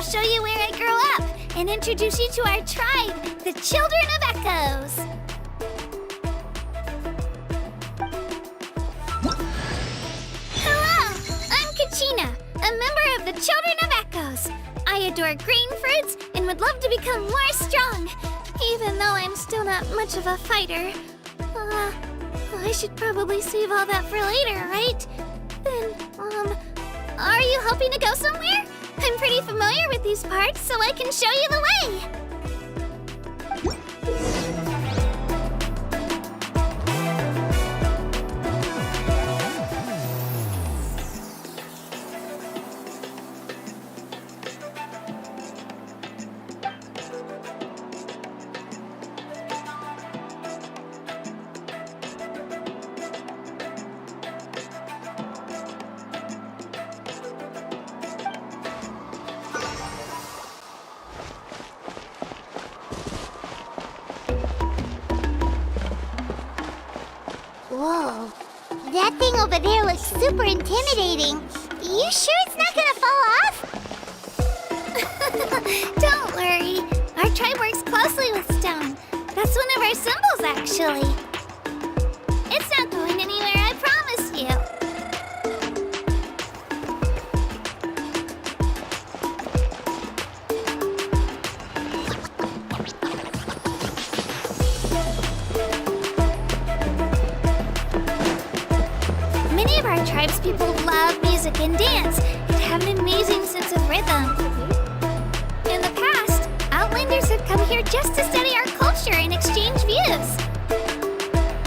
show you where I grew up and introduce you to our tribe, the Children of Echoes. Hello, I'm Kachina, a member of the Children of Echoes. I adore green fruits and would love to become more strong, even though I'm still not much of a fighter. I should probably save all that for later, right? Then, are you hoping to go somewhere? I'm pretty familiar with these parts, so I can show you the way. Whoa, that thing over there looks super intimidating. You sure it's not gonna fall off? Don't worry. Our tribe works closely with stone. That's one of our symbols, actually. It's not going anywhere, I promise you. Many of our tribespeople love music and dance and have an amazing sense of rhythm. In the past, Outlanders have come here just to study our culture and exchange views.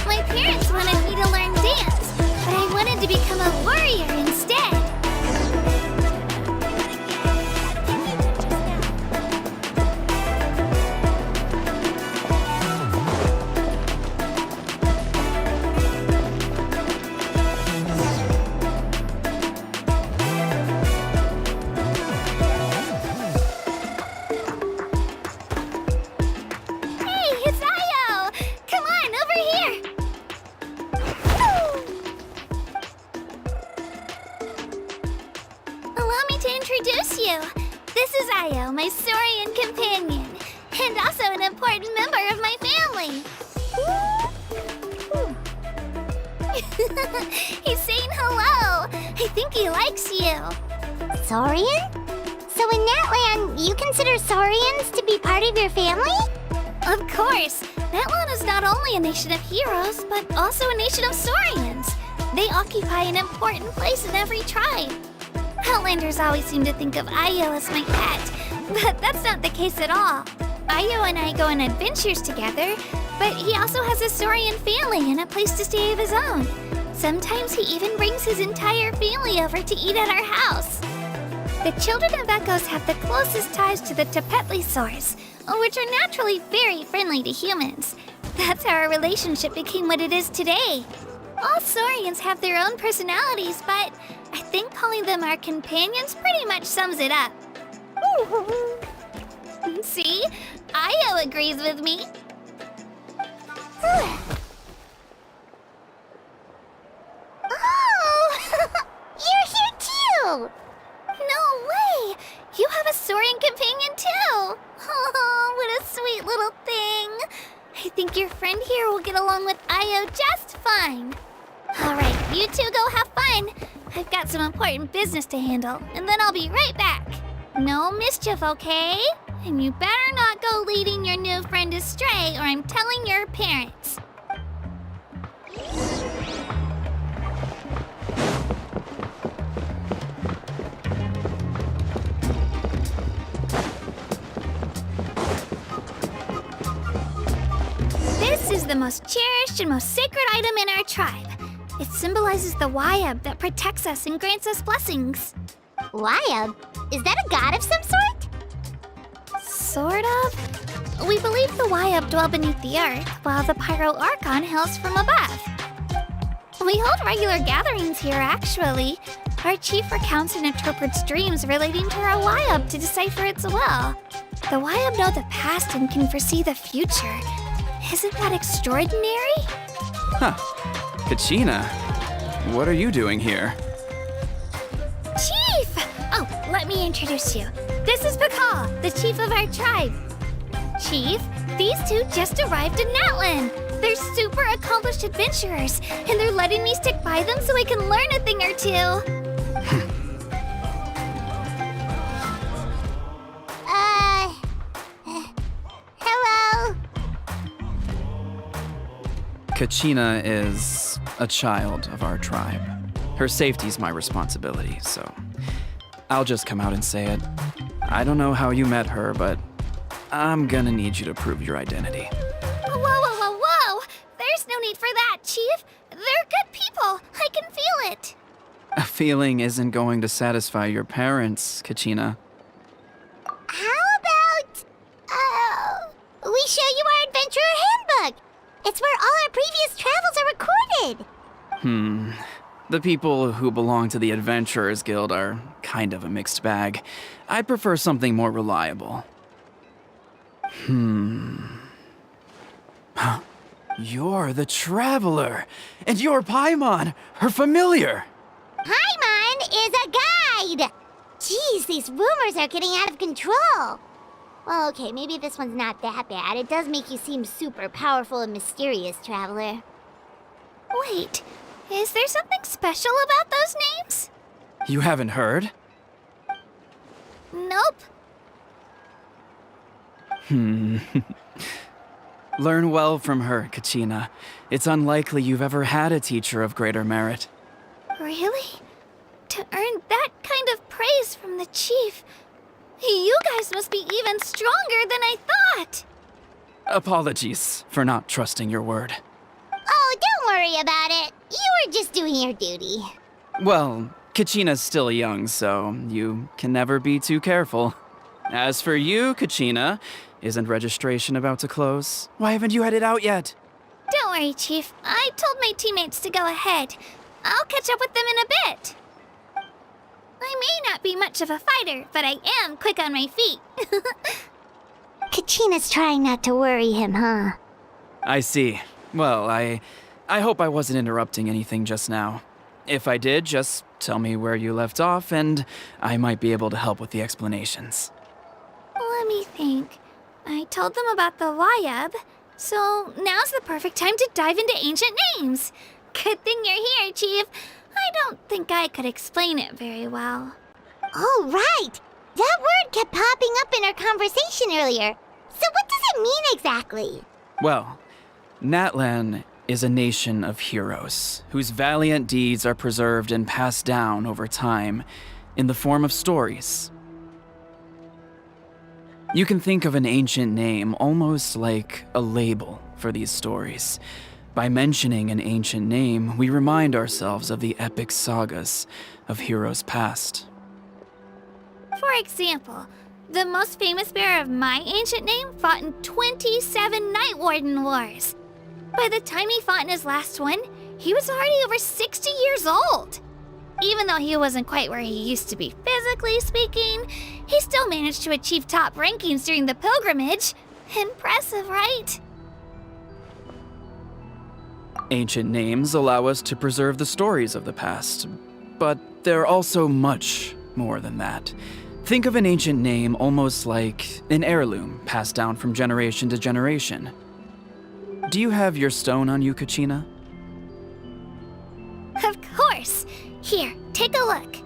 My parents wanted me to learn dance, but I wanted to become a warrior instead. Introduce you. This is Io, my Saurian companion, and also an important member of my family. He's saying hello. I think he likes you. Saurian? So in that land, you consider Saurians to be part of your family? Of course. That land is not only a nation of heroes, but also a nation of Saurians. They occupy an important place in every tribe. Outlanders always seem to think of Io as my pet, but that's not the case at all. Io and I go on adventures together, but he also has a Saurian family and a place to stay of his own. Sometimes he even brings his entire family over to eat at our house. The Children of Echoes have the closest ties to the Tepetlisaurs, which are naturally very friendly to humans. That's how our relationship became what it is today. All Saurians have their own personalities, but I think calling them our companions pretty much sums it up. See? Io agrees with me. Oh! You're here too! No way! You have a Saurian companion too! Oh, what a sweet little thing! I think your friend here will get along with Io just fine. Alright, you two go have fun. I've got some important business to handle, and then I'll be right back. No mischief, okay? And you better not go leading your new friend astray, or I'm telling your parents. This is the most cherished and most sacred item in our tribe. It symbolizes the Wayab that protects us and grants us blessings. Wayab? Is that a god of some sort? Sort of. We believe the Wayab dwell beneath the earth, while the pyro archorn hails from above. We hold regular gatherings here, actually. Our chief recounts and interprets dreams relating to our Wayab to decipher its will. The Wayab know the past and can foresee the future. Isn't that extraordinary? Huh. Kachina, what are you doing here? Chief! Oh, let me introduce you. this is Pakal, the chief of our tribe. Chief, these two just arrived in Natlan. They're super accomplished adventurers, and they're letting me stick by them so I can learn a thing or two. Hello? Kachina is a child of our tribe. Her safety's my responsibility, so I'll just come out and say it. I don't know how you met her, but I'm gonna need you to prove your identity. Whoa! There's no need for that, Chief. They're good people. I can feel it. A feeling isn't going to satisfy your parents, Kachina. How about, we show you our adventurer handbook? It's where all our previous travels are recorded. The people who belong to the Adventurers Guild are kind of a mixed bag. I'd prefer something more reliable. You're the Traveler, and you're Paimon, her familiar. Paimon is a guide! Jeez, these rumors are getting out of control. Well, okay, maybe this one's not that bad. It does make you seem super powerful and mysterious, Traveler. Wait, is there something special about those names? You haven't heard? Nope. Learn well from her, Kachina. It's unlikely you've ever had a teacher of greater merit. Really? To earn that kind of praise from the chief, you guys must be even stronger than I thought. Apologies for not trusting your word. Oh, don't worry about it. You were just doing your duty. Well, Kachina's still young, so you can never be too careful. As for you, Kachina, isn't registration about to close? Why haven't you headed out yet? Don't worry, Chief. I told my teammates to go ahead. I'll catch up with them in a bit. I may not be much of a fighter, but I am quick on my feet. Kachina's trying not to worry him, huh? I see. Well, I hope I wasn't interrupting anything just now. If I did, just tell me where you left off, and I might be able to help with the explanations. Let me think. I told them about the Wayab, so now's the perfect time to dive into ancient names. Good thing you're here, Chief. I don't think I could explain it very well. Oh, right! That word kept popping up in our conversation earlier. So what does it mean exactly? Well, Natlan is a nation of heroes whose valiant deeds are preserved and passed down over time in the form of stories. You can think of an ancient name almost like a label for these stories. By mentioning an ancient name, we remind ourselves of the epic sagas of heroes past. For example, the most famous bearer of my ancient name fought in 27 Night Warden Wars. By the time he fought in his last one, he was already over 60 years old. Even though he wasn't quite where he used to be physically speaking, he still managed to achieve top rankings during the pilgrimage. Impressive, right? Ancient names allow us to preserve the stories of the past, but they're also much more than that. Think of an ancient name almost like an heirloom passed down from generation to generation. Do you have your stone on you, Kachina? Of course. Here, take a look.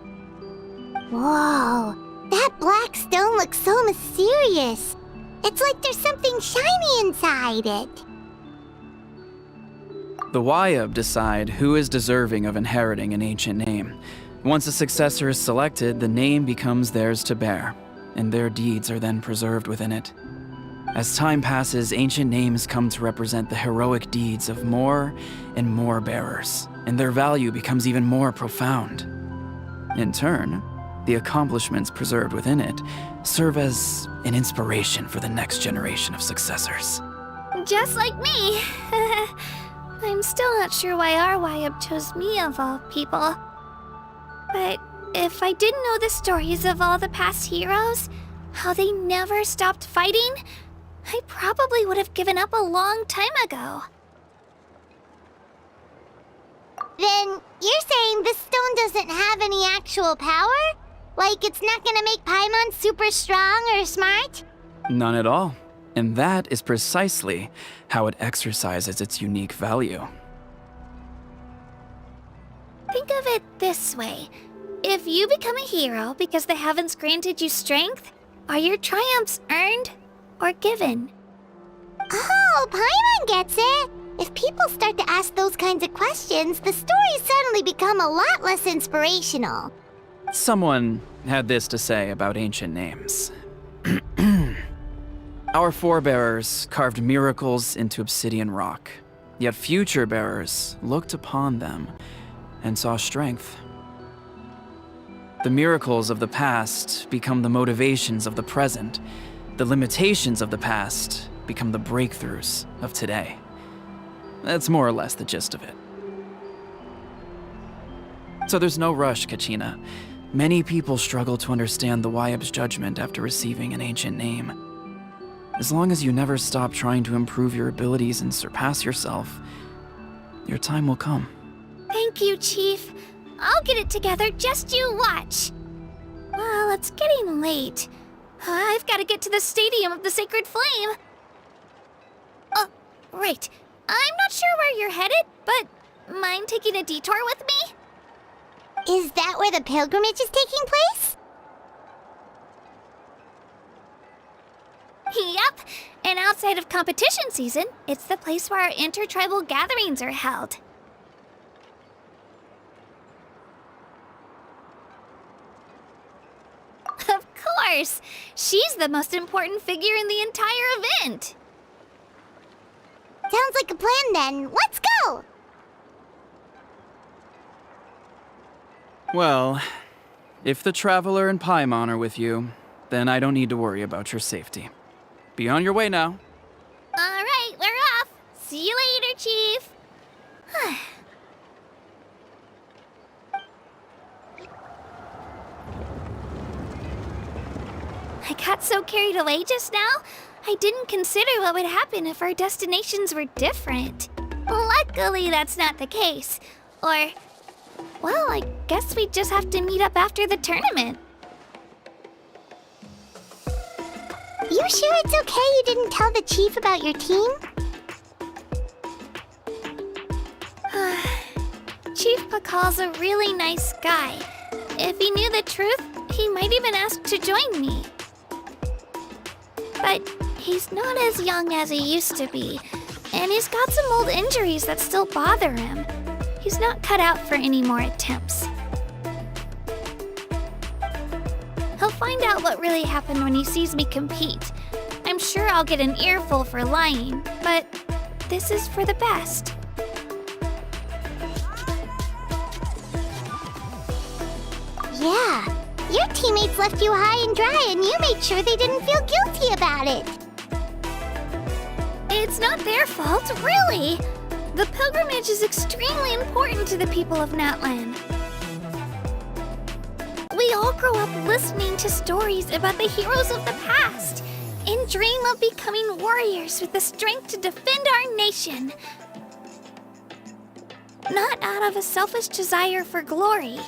Whoa, that black stone looks so mysterious. It's like there's something shiny inside it. The Wayab decide who is deserving of inheriting an ancient name. Once a successor is selected, the name becomes theirs to bear, and their deeds are then preserved within it. As time passes, ancient names come to represent the heroic deeds of more and more bearers, and their value becomes even more profound. In turn, the accomplishments preserved within it serve as an inspiration for the next generation of successors. Just like me. I'm still not sure why our Wayab chose me of all people. But if I didn't know the stories of all the past heroes, how they never stopped fighting, I probably would have given up a long time ago. Then you're saying this stone doesn't have any actual power? Like it's not gonna make Paimon super strong or smart? None at all. And that is precisely how it exercises its unique value. Think of it this way. If you become a hero because the heavens granted you strength, are your triumphs earned or given? Oh, Paimon gets it! If people start to ask those kinds of questions, the stories suddenly become a lot less inspirational. Someone had this to say about ancient names. Our forebears carved miracles into obsidian rock, yet future bearers looked upon them and saw strength. The miracles of the past become the motivations of the present. The limitations of the past become the breakthroughs of today. That's more or less the gist of it. So there's no rush, Kachina. Many people struggle to understand the Wyeb's judgment after receiving an ancient name. As long as you never stop trying to improve your abilities and surpass yourself, your time will come. Thank you, Chief. I'll get it together, just you watch. Well, it's getting late. I've got to get to the Stadium of the Sacred Flame. Oh, right. I'm not sure where you're headed, but mind taking a detour with me? Is that where the pilgrimage is taking place? Yep, and outside of competition season, it's the place where our intertribal gatherings are held. Of course! She's the most important figure in the entire event! Sounds like a plan then. Let's go! Well, if the Traveler and Paimon are with you, then I don't need to worry about your safety. Be on your way now. Alright, we're off! See you later, Chief! I got so carried away just now, I didn't consider what would happen if our destinations were different. Luckily, that's not the case. Or, well, I guess we just have to meet up after the tournament. You sure it's okay you didn't tell the chief about your team? Chief Pakal's a really nice guy. If he knew the truth, he might even ask to join me. But he's not as young as he used to be, and he's got some old injuries that still bother him. He's not cut out for any more attempts. He'll find out what really happened when he sees me compete. I'm sure I'll get an earful for lying, but this is for the best. Yeah. Your teammates left you high and dry and you made sure they didn't feel guilty about it. It's not their fault, really. The pilgrimage is extremely important to the people of Natlan. We all grow up listening to stories about the heroes of the past and dream of becoming warriors with the strength to defend our nation. Not out of a selfish desire for glory,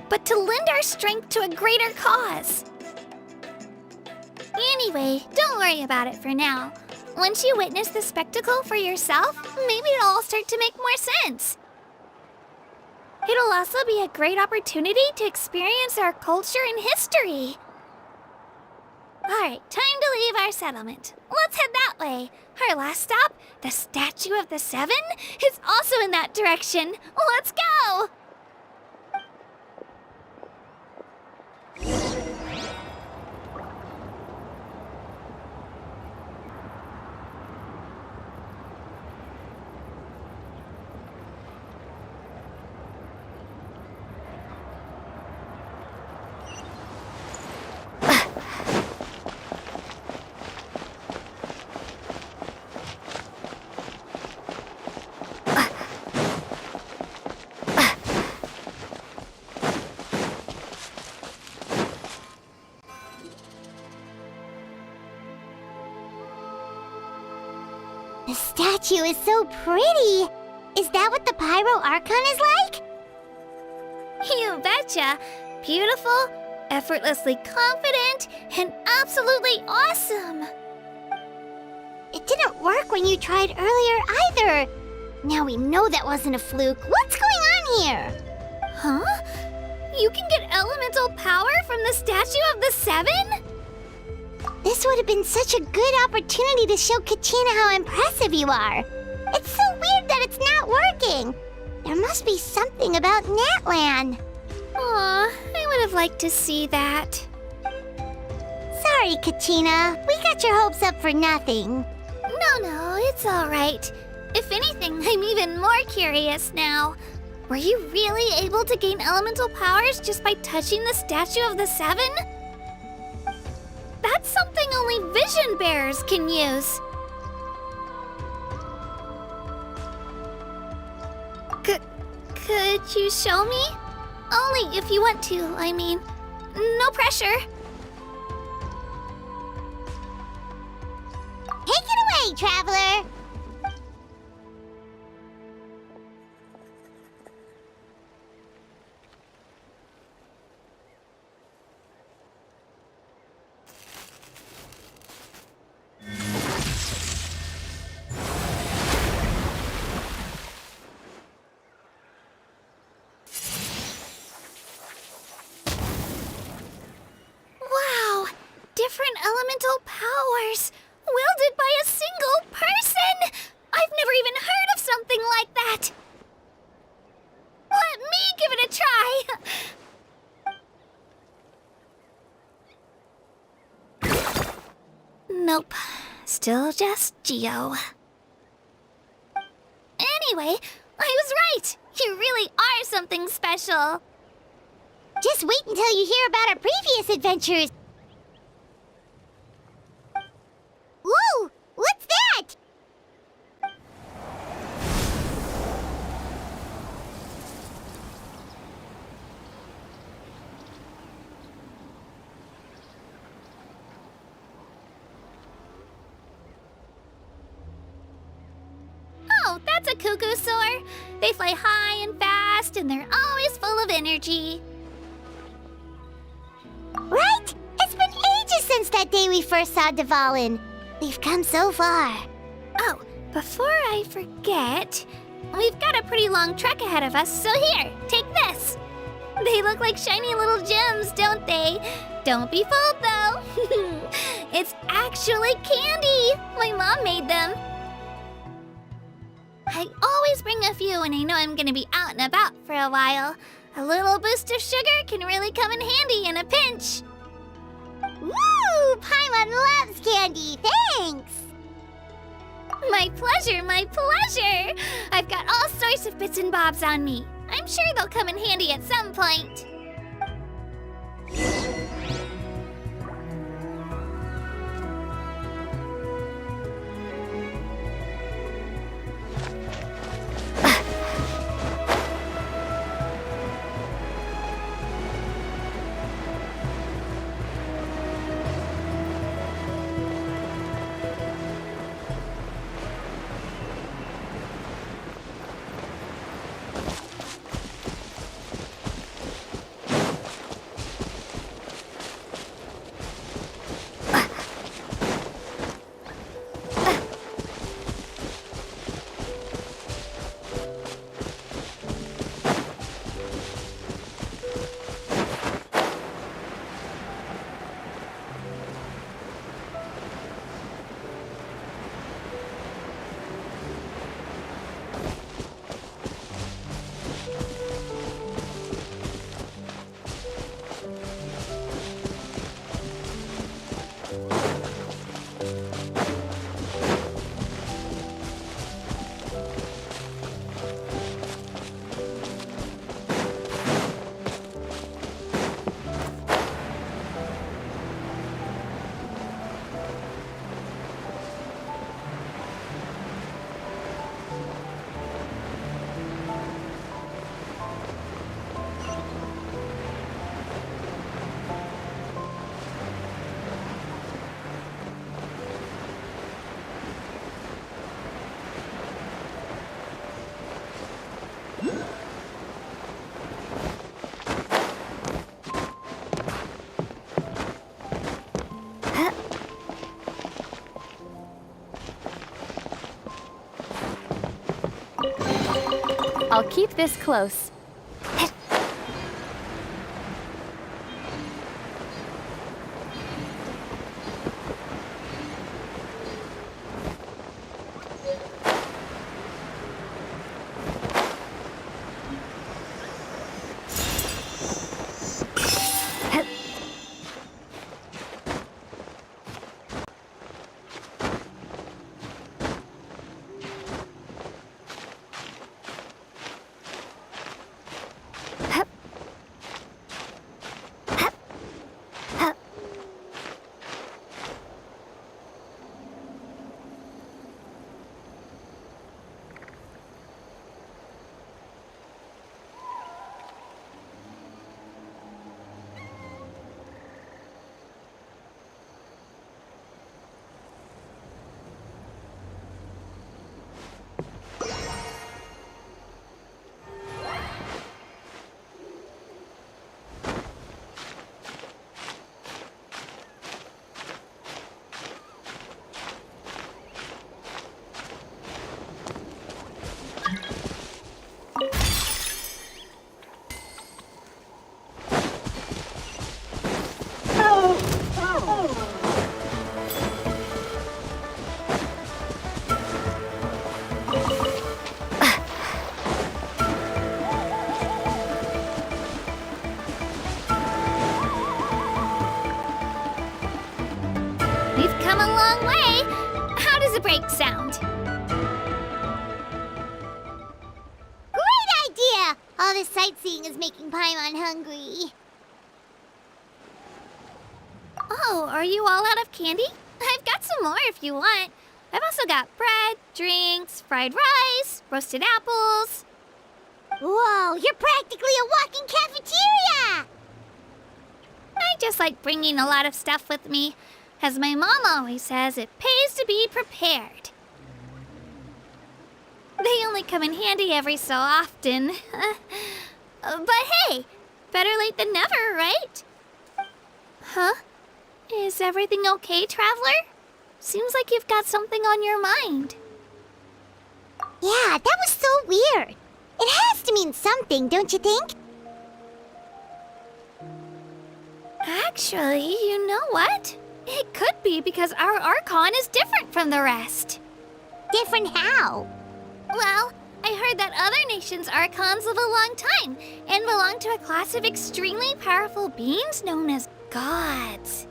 but to lend our strength to a greater cause. Anyway, don't worry about it for now. Once you witness the spectacle for yourself, maybe it'll all start to make more sense. It'll also be a great opportunity to experience our culture and history. Alright, time to leave our settlement. Let's head that way. Our last stop, the Statue of the Seven, is also in that direction. Let's go! The statue is so pretty. Is that what the pyro archon is like? You betcha. Beautiful, effortlessly confident, and absolutely awesome. It didn't work when you tried earlier either. Now we know that wasn't a fluke. What's going on here? Huh? You can get elemental power from the Statue of the Seven? This would have been such a good opportunity to show Kachina how impressive you are. It's so weird that it's not working. There must be something about Natlan. Aw, I would have liked to see that. Sorry, Kachina. We got your hopes up for nothing. No, it's all right. If anything, I'm even more curious now. Were you really able to gain elemental powers just by touching the Statue of the Seven? That's something only vision bearers can use. Could you show me? Only if you want to, I mean. No pressure. Take it away, traveler. Wow, different elemental powers, wielded by a single person! I've never even heard of something like that! Let me give it a try! Nope, still just Geo. Anyway, I was right! You really are something special! Just wait until you hear about our previous adventures. Whoa! What's that? Oh, that's a cuckoo soar. They fly high and fast, and they're always full of energy. Right? It's been ages since that day we first saw Dvalin. We've come so far. Oh, before I forget, we've got a pretty long trek ahead of us, so here, take this. They look like shiny little gems, don't they? Don't be fooled, though. It's actually candy. My mom made them. I always bring a few when I know I'm gonna be out and about for a while. A little boost of sugar can really come in handy in a pinch. Woo! Paimon loves candy. Thanks. My pleasure, my pleasure! I've got all sorts of bits and bobs on me. I'm sure they'll come in handy at some point. I'll keep this close. We've come a long way. How does a break sound? Great idea! All this sightseeing is making Paimon hungry. Oh, are you all out of candy? I've got some more if you want. I've also got bread, drinks, fried rice, roasted apples. Whoa, you're practically a walking cafeteria! I just like bringing a lot of stuff with me. As my mom always says, it pays to be prepared. They only come in handy every so often. But hey, better late than never, right? Huh? Is everything okay, Traveler? Seems like you've got something on your mind. Yeah, that was so weird. It has to mean something, don't you think? Actually, you know what? It could be because our archon is different from the rest. Different how? Well, I heard that other nations' archons live a long time and belong to a class of extremely powerful beings known as gods.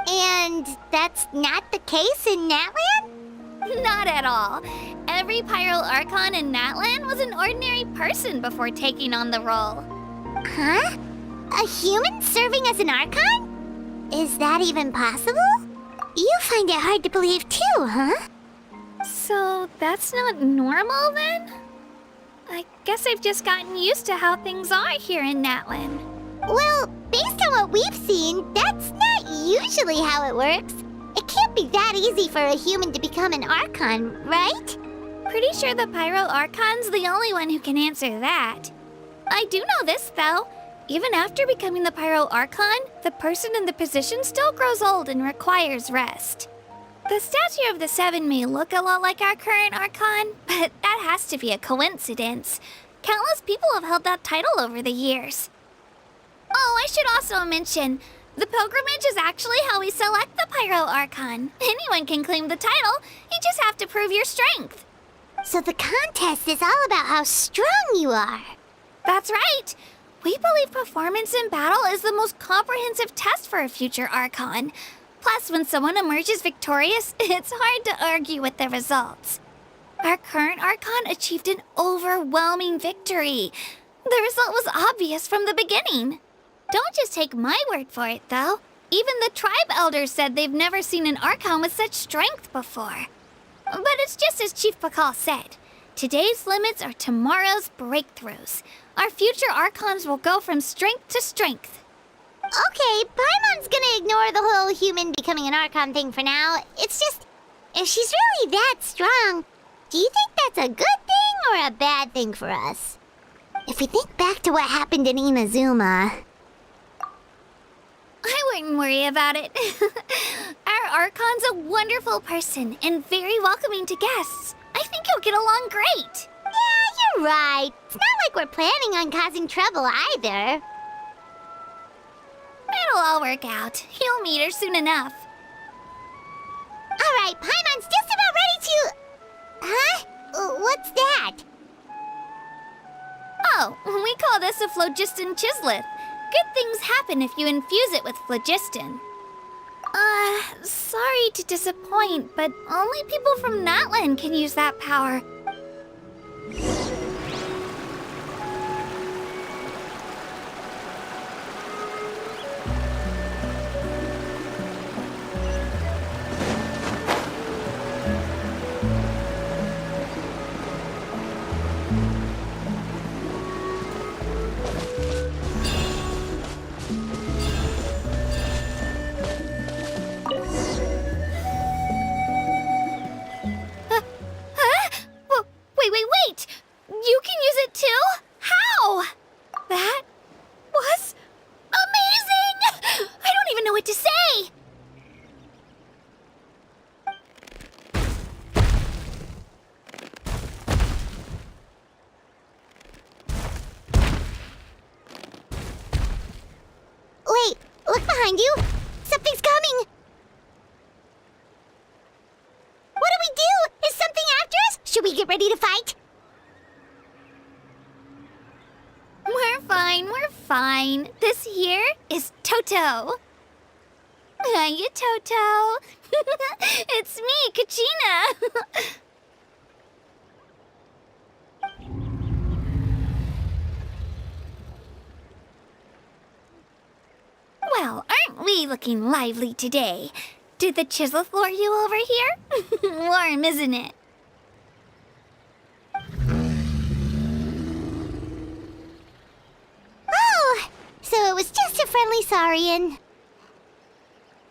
And that's not the case in Natlan? Not at all. Every pyro archon in Natlan was an ordinary person before taking on the role. Huh? A human serving as an archon? Is that even possible? You find it hard to believe too, huh? So that's not normal then? I guess I've just gotten used to how things are here in Natlan. Well, based on what we've seen, that's not usually how it works. It can't be that easy for a human to become an archon, right? Pretty sure the pyro archon's the only one who can answer that. I do know this though. Even after becoming the pyro archon, the person in the position still grows old and requires rest. The statue of the Seven may look a lot like our current archon, but that has to be a coincidence. Countless people have held that title over the years. Oh, I should also mention, the pilgrimage is actually how we select the pyro archon. Anyone can claim the title, you just have to prove your strength. So the contest is all about how strong you are. That's right. We believe performance in battle is the most comprehensive test for a future archon. Plus, when someone emerges victorious, it's hard to argue with the results. Our current archon achieved an overwhelming victory. The result was obvious from the beginning. Don't just take my word for it, though. Even the tribe elders said they've never seen an archon with such strength before. But it's just as Chief Pakal said. Today's limits are tomorrow's breakthroughs. Our future archons will go from strength to strength. Okay, Paimon's gonna ignore the whole human becoming an archon thing for now. It's just, if she's really that strong, do you think that's a good thing or a bad thing for us? If we think back to what happened in Inazuma... I wouldn't worry about it. Our archon's a wonderful person and very welcoming to guests. I think you'll get along great. Yeah, You're right. It's not like we're planning on causing trouble either. It'll all work out. You'll meet her soon enough. All right, Paimon's just about ready to... Huh? What's that? Oh, we call this a phlogiston chisleth. Good things happen if you infuse it with phlogiston. Sorry to disappoint, but only people from Natland can use that power. Wait! You can use it too? How? That was amazing! I don't even know what to say! Wait, look behind you. Something's coming. What do we do? Is something after us? Should we get ready to fight? We're fine. This here is Toto. Hiya, Toto. It's me, Kachina. Well, aren't we looking lively today? Did the chisleth lure you over here? Warm, isn't it? Oh, so it was just a friendly saurian.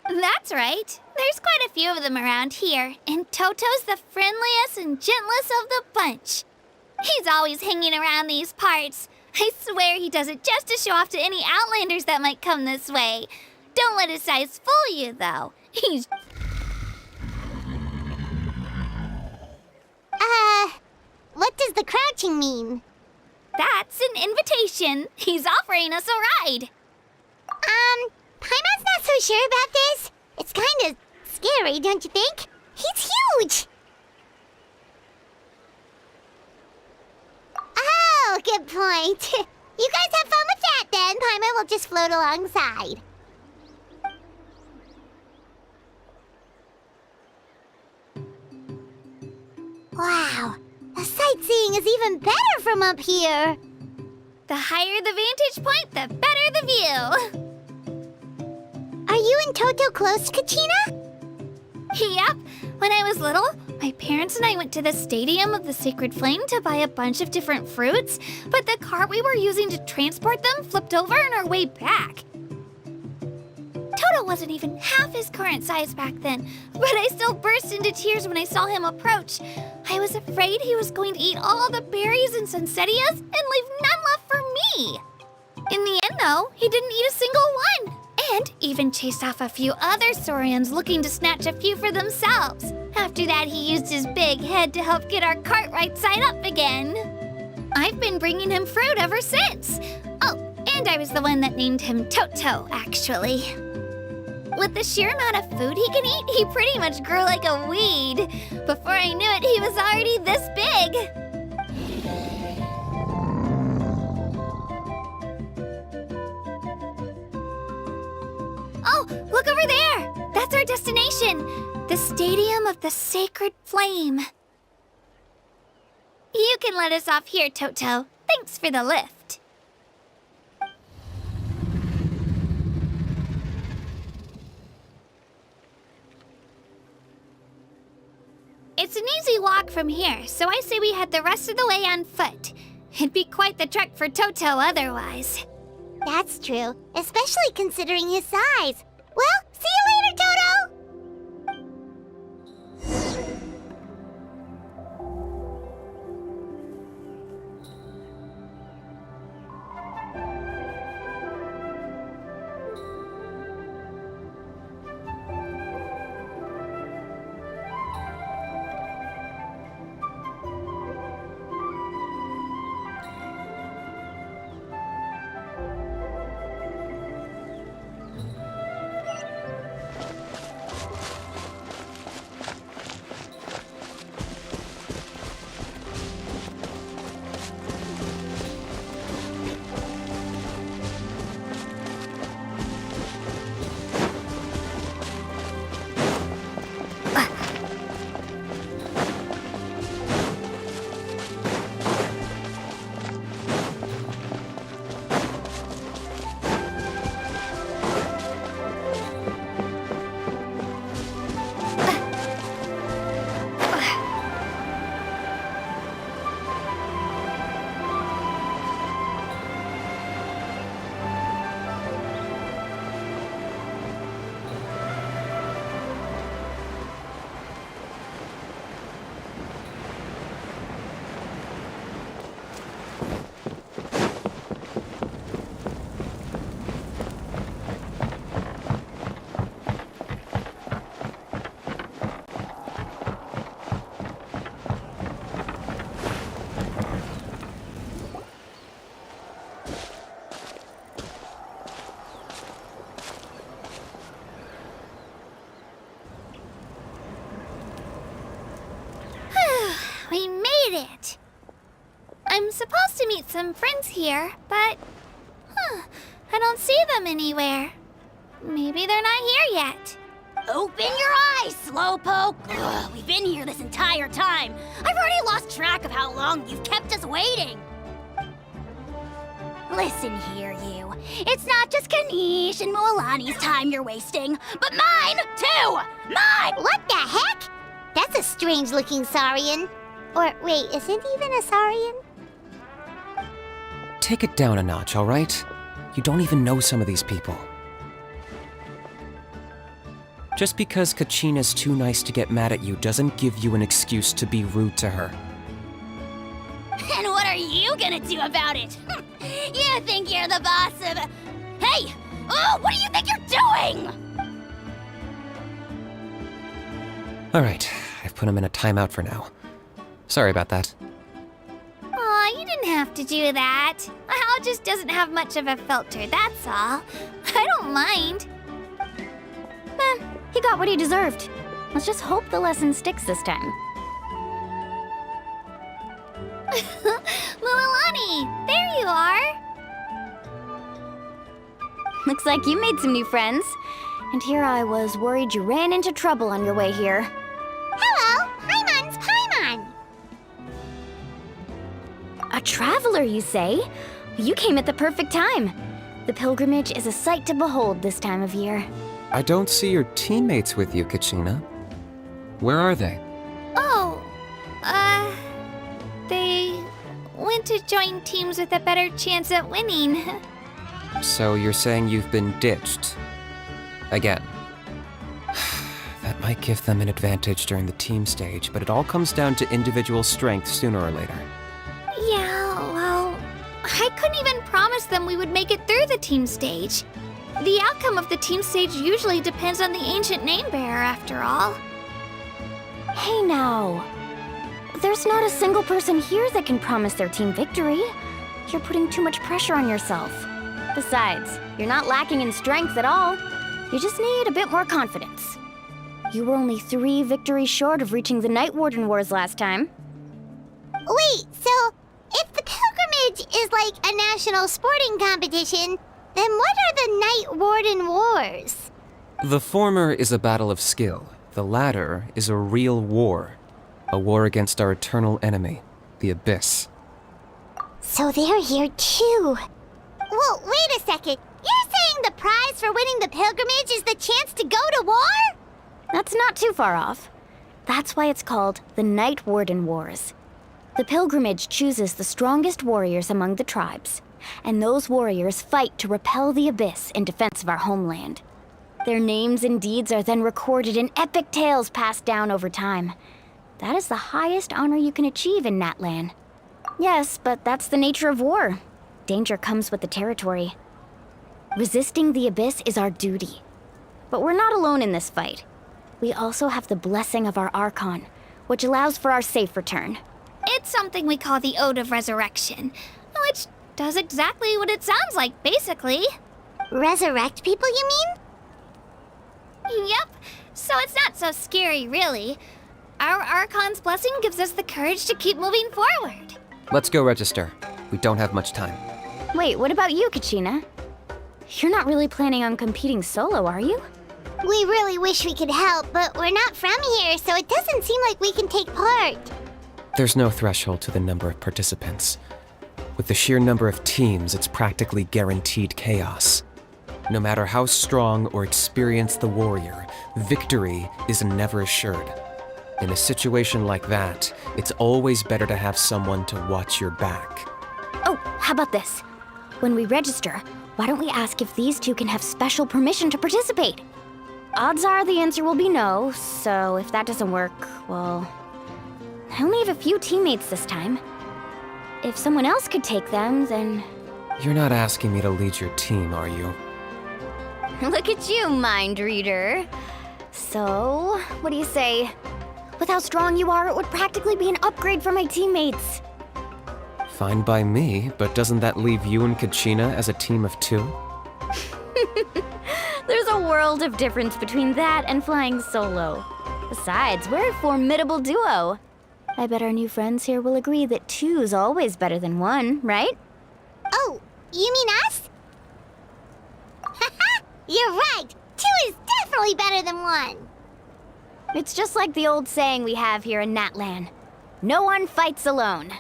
That's right. There's quite a few of them around here, and Toto's the friendliest and gentlest of the bunch. He's always hanging around these parts. I swear he does it just to show off to any outlanders that might come this way. Don't let his size fool you, though. He's... What does the crouching mean? That's an invitation. He's offering us a ride. Paimon's not so sure about this. It's kind of scary, don't you think? He's huge! Oh, good point. You guys have fun with that then. Paimon will just float alongside. Wow, the sightseeing is even better from up here. The higher the vantage point, the better the view. Are you and Toto close, Kachina? Yep. When I was little, my parents and I went to the Stadium of the Sacred Flame to buy a bunch of different fruits, but the cart we were using to transport them flipped over on our way back. Toto wasn't even half his current size back then, but I still burst into tears when I saw him approach. I was afraid he was going to eat all the berries and sunsettias and leave none left for me. In the end, though, he didn't eat a single one, and even chased off a few other saurians looking to snatch a few for themselves. After that, he used his big head to help get our cart right side up again. I've been bringing him fruit ever since. Oh, and I was the one that named him Toto, actually. With the sheer amount of food he can eat, he pretty much grew like a weed. Before I knew it, he was already this big. Oh, look over there! That's our destination! The Stadium of the Sacred Flame. You can let us off here, Toto. Thanks for the lift. It's an easy walk from here, so I say we head the rest of the way on foot. It'd be quite the trek for Toto otherwise. That's true, especially considering his size. Well, see you later, Toto! some friends here, but I don't see them anywhere. Maybe they're not here yet. Open your eyes, Slowpoke! Ugh, we've been here this entire time. I've already lost track of how long you've kept us waiting. Listen here, you. It's not just Kanish and Moalani's time you're wasting, but mine, too! Mine! What the heck? That's a strange-looking Saurian. Or, wait, is it even a Saurian? Take it down a notch, all right? You don't even know some of these people. Just because Kachina's too nice to get mad at you doesn't give you an excuse to be rude to her. And what are you gonna do about it? You think you're the boss of... Hey! Oh, what do you think you're doing? All right, I've put him in a timeout for now. Sorry about that. Aw, you didn't have to do that. Hal just doesn't have much of a filter, that's all. I don't mind. He got what he deserved. Let's just hope the lesson sticks this time. Mualani, there you are. Looks like you made some new friends. And here I was worried you ran into trouble on your way here. Hello, Paimon's Paimon. A traveler, you say? You came at the perfect time. The pilgrimage is a sight to behold this time of year. I don't see your teammates with you, Kachina. Where are they? Oh, they went to join teams with a better chance at winning. So you're saying you've been ditched? Again. That might give them an advantage during the team stage, but it all comes down to individual strength sooner or later. Yeah, well, I couldn't even promise them we would make it through the team stage. The outcome of the team stage usually depends on the ancient name bearer, after all. Hey now. There's not a single person here that can promise their team victory. You're putting too much pressure on yourself. Besides, you're not lacking in strength at all. You just need a bit more confidence. You were only 3 victories short of reaching the Night Warden Wars last time. Wait, so if the pilgrimage is like a national sporting competition, then what are the Night Warden Wars? The former is a battle of skill. The latter is a real war. A war against our eternal enemy, the Abyss. So they're here too. Whoa, wait a second. You're saying the prize for winning the pilgrimage is the chance to go to war? That's not too far off. That's why it's called the Night Warden Wars. The pilgrimage chooses the strongest warriors among the tribes, and those warriors fight to repel the Abyss in defense of our homeland. Their names and deeds are then recorded in epic tales passed down over time. That is the highest honor you can achieve in Natlan. Yes, but that's the nature of war. Danger comes with the territory. Resisting the Abyss is our duty. But we're not alone in this fight. We also have the blessing of our archon, which allows for our safe return. It's something we call the Ode of Resurrection, which does exactly what it sounds like, basically. Resurrect people, you mean? Yep, so it's not so scary, really. Our Archon's blessing gives us the courage to keep moving forward. Let's go register. We don't have much time. Wait, what about you, Kachina? You're not really planning on competing solo, are you? We really wish we could help, but we're not from here, so it doesn't seem like we can take part. There's no threshold to the number of participants. With the sheer number of teams, it's practically guaranteed chaos. No matter how strong or experienced the warrior, victory is never assured. In a situation like that, it's always better to have someone to watch your back. Oh, how about this? When we register, why don't we ask if these two can have special permission to participate? Odds are the answer will be no, so if that doesn't work, well... I only have a few teammates this time. If someone else could take them, then... You're not asking me to lead your team, are you? Look at you, mind reader. So, what do you say? With how strong you are, it would practically be an upgrade for my teammates. Fine by me, but doesn't that leave you and Kachina as a team of 2? There's a world of difference between that and flying solo. Besides, we're a formidable duo. I bet our new friends here will agree that 2's always better than 1, right? Oh, you mean us? Haha, you're right. 2 is definitely better than 1. It's just like the old saying we have here in Natlan. No one fights alone.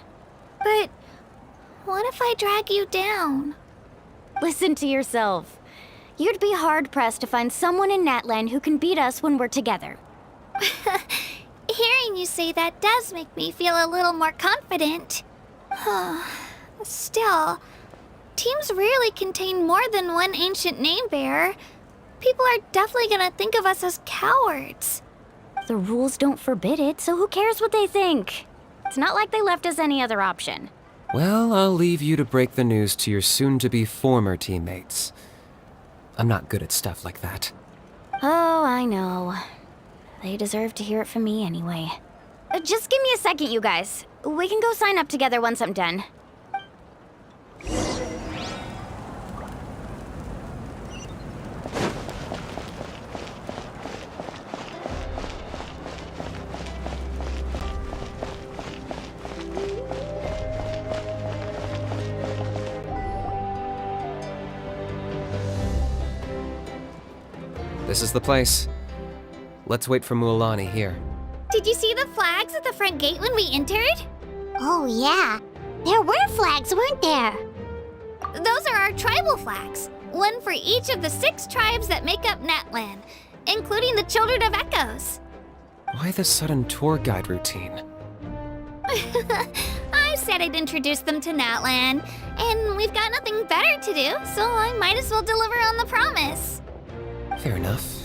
But what if I drag you down? Listen to yourself. You'd be hard-pressed to find someone in Natlan who can beat us when we're together. Hearing you say that does make me feel a little more confident. Still, teams rarely contain more than one ancient name bearer. People are definitely gonna think of us as cowards. The rules don't forbid it, so who cares what they think? It's not like they left us any other option. Well, I'll leave you to break the news to your soon-to-be former teammates. I'm not good at stuff like that. Oh, I know. They deserve to hear it from me anyway. Just give me a second, you guys. We can go sign up together once I'm done. This is the place. Let's wait for Mualani here. Did you see the flags at the front gate when we entered? Oh, yeah. There were flags, weren't there? Those are our tribal flags. One for each of the 6 tribes that make up Natlan, including the Children of Echoes. Why the sudden tour guide routine? I said I'd introduce them to Natlan, and we've got nothing better to do, so I might as well deliver on the promise. Fair enough.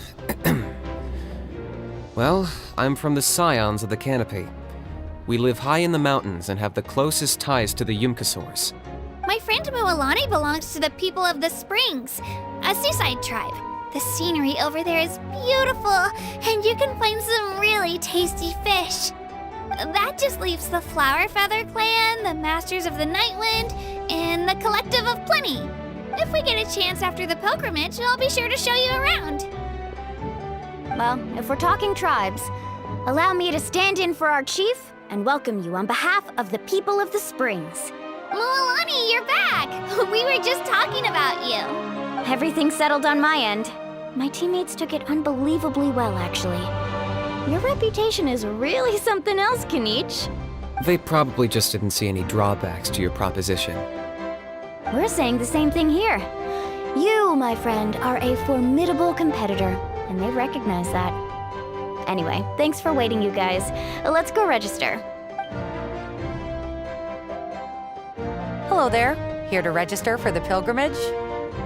Well, I'm from the Scions of the Canopy. We live high in the mountains and have the closest ties to the Yumkasaurs. My friend Mualani belongs to the people of the Springs, a seaside tribe. The scenery over there is beautiful, and you can find some really tasty fish. That just leaves the Flower Feather Clan, the Masters of the Nightwind, and the Collective of Plenty. If we get a chance after the pilgrimage, I'll be sure to show you around. Well, if we're talking tribes, allow me to stand in for our chief and welcome you on behalf of the people of the Springs. Mualani, you're back! We were just talking about you. Everything's settled on my end. My teammates took it unbelievably well, actually. Your reputation is really something else, Kanich. They probably just didn't see any drawbacks to your proposition. We're saying the same thing here. You, my friend, are a formidable competitor, and they recognize that. Anyway, thanks for waiting, you guys. Let's go register. Hello there. Here to register for the pilgrimage?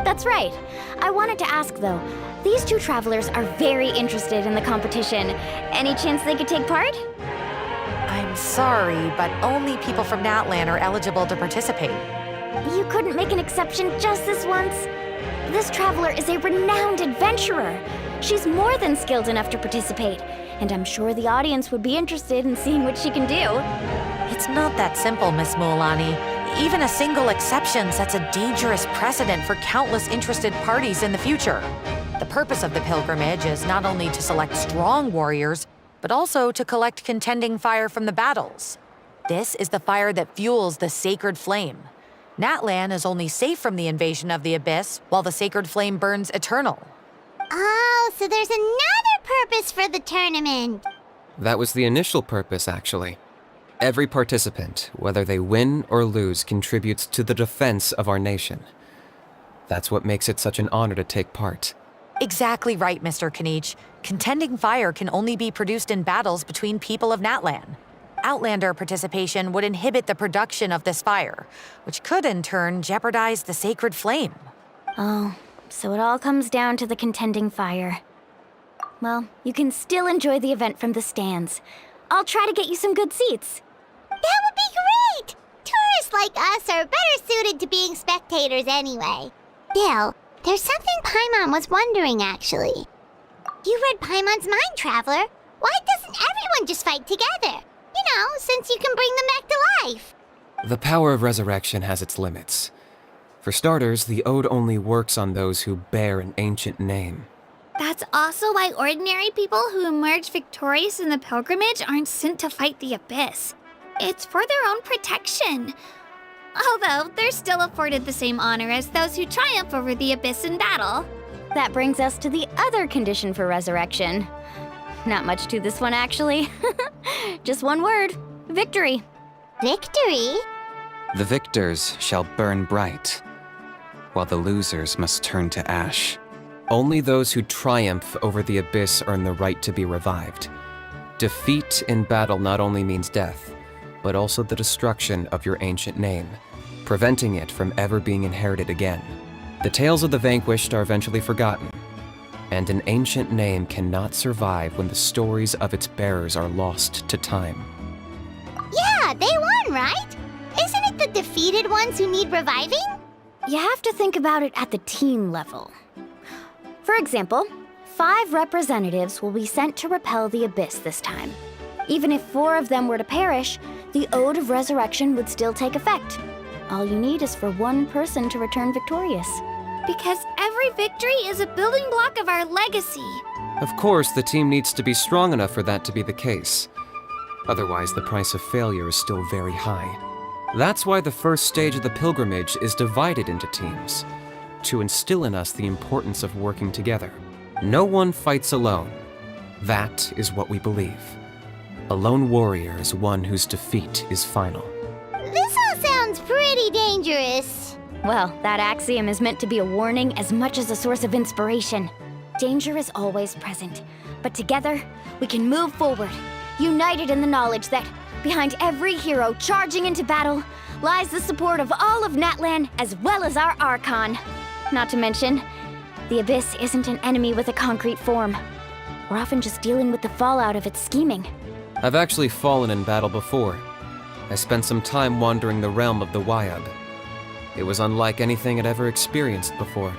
That's right. I wanted to ask, though. These 2 travelers are very interested in the competition. Any chance they could take part? I'm sorry, but only people from Natlan are eligible to participate. You couldn't make an exception just this once? This traveler is a renowned adventurer. She's more than skilled enough to participate, and I'm sure the audience would be interested in seeing what she can do. It's not that simple, Miss Mualani. Even a single exception sets a dangerous precedent for countless interested parties in the future. The purpose of the pilgrimage is not only to select strong warriors, but also to collect contending fire from the battles. This is the fire that fuels the sacred flame. Natlan is only safe from the invasion of the Abyss, while the sacred flame burns eternal. Oh, so there's another purpose for the tournament. That was the initial purpose, actually. Every participant, whether they win or lose, contributes to the defense of our nation. That's what makes it such an honor to take part. Exactly right, Mr. Kanich. Contending fire can only be produced in battles between people of Natlan. Outlander participation would inhibit the production of this fire, which could in turn jeopardize the sacred flame. Oh, so it all comes down to the contending fire. Well, you can still enjoy the event from the stands. I'll try to get you some good seats. That would be great! Tourists like us are better suited to being spectators anyway. Bill, there's something Paimon was wondering, actually. You read Paimon's mind, Traveler. Why doesn't everyone just fight together? You know, since you can bring them back to life. The power of resurrection has its limits. For starters, the ode only works on those who bear an ancient name. That's also why ordinary people who emerge victorious in the pilgrimage aren't sent to fight the Abyss. It's for their own protection. Although, they're still afforded the same honor as those who triumph over the abyss in battle. That brings us to the other condition for resurrection. Not much to this one, actually. Just one word: victory. Victory? The victors shall burn bright, while the losers must turn to ash. Only those who triumph over the abyss earn the right to be revived. Defeat in battle not only means death, but also the destruction of your ancient name, preventing it from ever being inherited again. The tales of the vanquished are eventually forgotten, and an ancient name cannot survive when the stories of its bearers are lost to time. Yeah, they won, right? Isn't it the defeated ones who need reviving? You have to think about it at the team level. For example, 5 representatives will be sent to repel the abyss this time. Even if 4 of them were to perish, the Ode of Resurrection would still take effect. All you need is for 1 person to return victorious. Because every victory is a building block of our legacy. Of course, the team needs to be strong enough for that to be the case. Otherwise, the price of failure is still very high. That's why the first stage of the pilgrimage is divided into teams, to instill in us the importance of working together. No one fights alone. That is what we believe. A lone warrior is one whose defeat is final. This all sounds pretty dangerous. Well, that axiom is meant to be a warning as much as a source of inspiration. Danger is always present, but together, we can move forward, united in the knowledge that behind every hero charging into battle lies the support of all of Natlan as well as our Archon. Not to mention, the Abyss isn't an enemy with a concrete form. We're often just dealing with the fallout of its scheming. I've actually fallen in battle before. I spent some time wandering the realm of the Wyab. It was unlike anything I'd ever experienced before.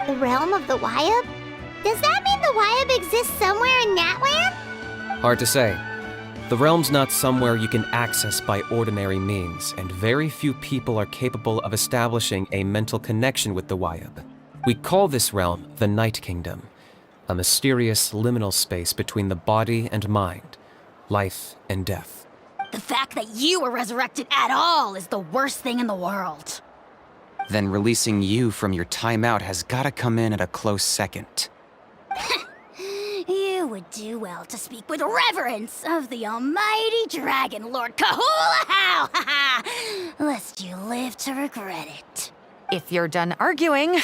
The realm of the Wyab? Does that mean the Wyab exists somewhere in Natlan? Hard to say. The realm's not somewhere you can access by ordinary means, and very few people are capable of establishing a mental connection with the Wyab. We call this realm the Night Kingdom, a mysterious liminal space between the body and mind, life and death. The fact that you were resurrected at all is the worst thing in the world. Then releasing you from your timeout has gotta come in at a close second. You would do well to speak with reverence of the almighty Dragon Lord Kahula-How, lest you live to regret it. If you're done arguing,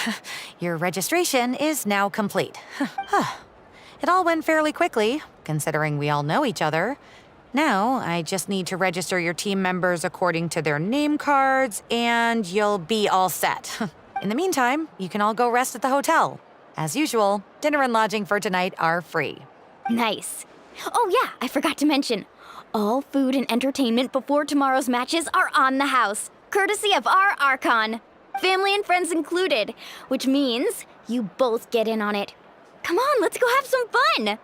your registration is now complete. It all went fairly quickly, considering we all know each other. Now, I just need to register your team members according to their name cards, and you'll be all set. In the meantime, you can all go rest at the hotel. As usual, dinner and lodging for tonight are free. Nice. Oh yeah, I forgot to mention. All food and entertainment before tomorrow's matches are on the house, courtesy of our Archon. Family and friends included, which means you both get in on it. Come on, let's go have some fun!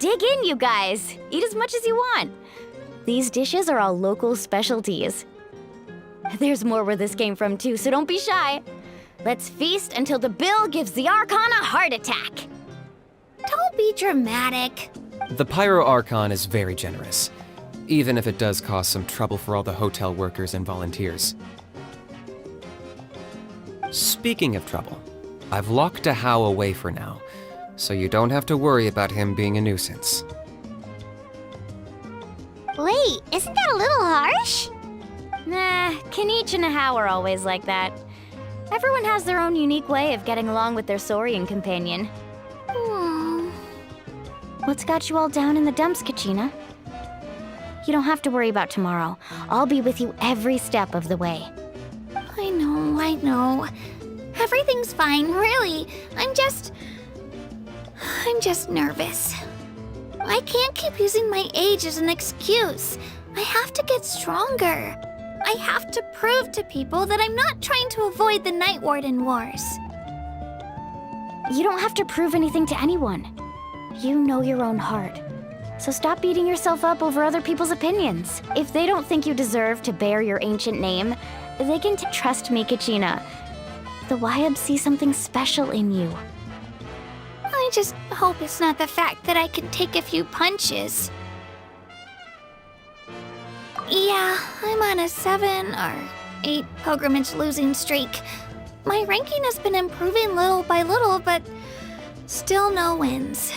Dig in, you guys! Eat as much as you want. These dishes are all local specialties. There's more where this came from too, so don't be shy. Let's feast until the bill gives the Archon a heart attack. Don't be dramatic. The Pyro Archon is very generous, even if it does cause some trouble for all the hotel workers and volunteers. Speaking of trouble, I've locked a How away for now, so you don't have to worry about him being a nuisance. Wait, isn't that a little harsh? Nah, Kinich and How are always like that. Everyone has their own unique way of getting along with their Saurian companion. What's got you all down in the dumps, Kachina? You don't have to worry about tomorrow. I'll be with you every step of the way. I know. Everything's fine, really. I'm just nervous. I can't keep using my age as an excuse. I have to get stronger. I have to prove to people that I'm not trying to avoid the Night Warden Wars. You don't have to prove anything to anyone. You know your own heart. So stop beating yourself up over other people's opinions. If they don't think you deserve to bear your ancient name, they can trust me, Kachina. The Wyab see something special in you. I just hope it's not the fact that I can take a few punches. Yeah, I'm on a 7 or 8 pilgrimage losing streak. My ranking has been improving little by little, but still no wins.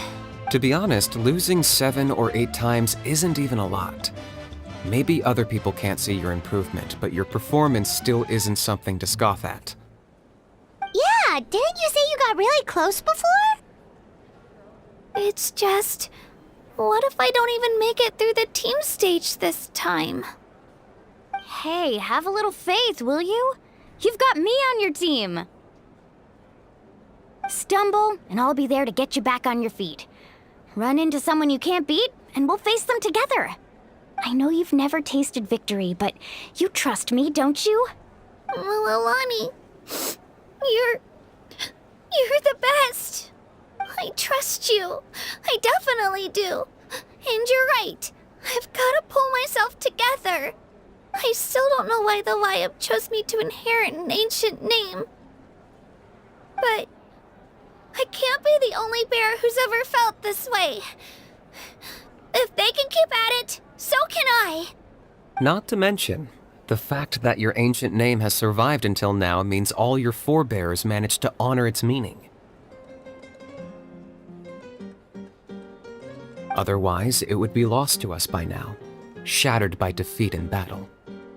To be honest, losing 7 or 8 times isn't even a lot. Maybe other people can't see your improvement, but your performance still isn't something to scoff at. Yeah, didn't you say you got really close before? It's just, what if I don't even make it through the team stage this time? Hey, have a little faith, will you? You've got me on your team. Stumble, and I'll be there to get you back on your feet. Run into someone you can't beat, and we'll face them together. I know you've never tasted victory, but you trust me, don't you? Well, Alani, you're the best. I trust you. I definitely do. And you're right. I've got to pull myself together. I still don't know why the Wyab chose me to inherit an ancient name. But I can't be the only bear who's ever felt this way. If they can keep at it, so can I. Not to mention, the fact that your ancient name has survived until now means all your forebears managed to honor its meaning. Otherwise, it would be lost to us by now, shattered by defeat in battle.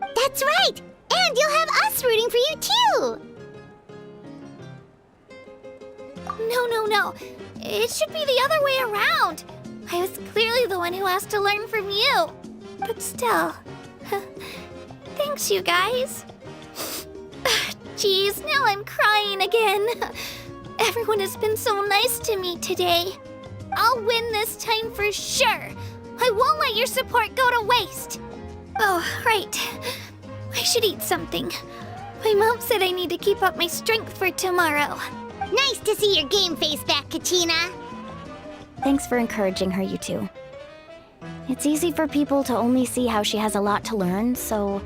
That's right! And you'll have us rooting for you too! No. It should be the other way around. I was clearly the one who asked to learn from you. But still, thanks you guys. Geez, now I'm crying again. Everyone has been so nice to me today. I'll win this time for sure. I won't let your support go to waste. Oh, right. I should eat something. My mom said I need to keep up my strength for tomorrow. Nice to see your game face back, Kachina. Thanks for encouraging her, you two. It's easy for people to only see how she has a lot to learn, so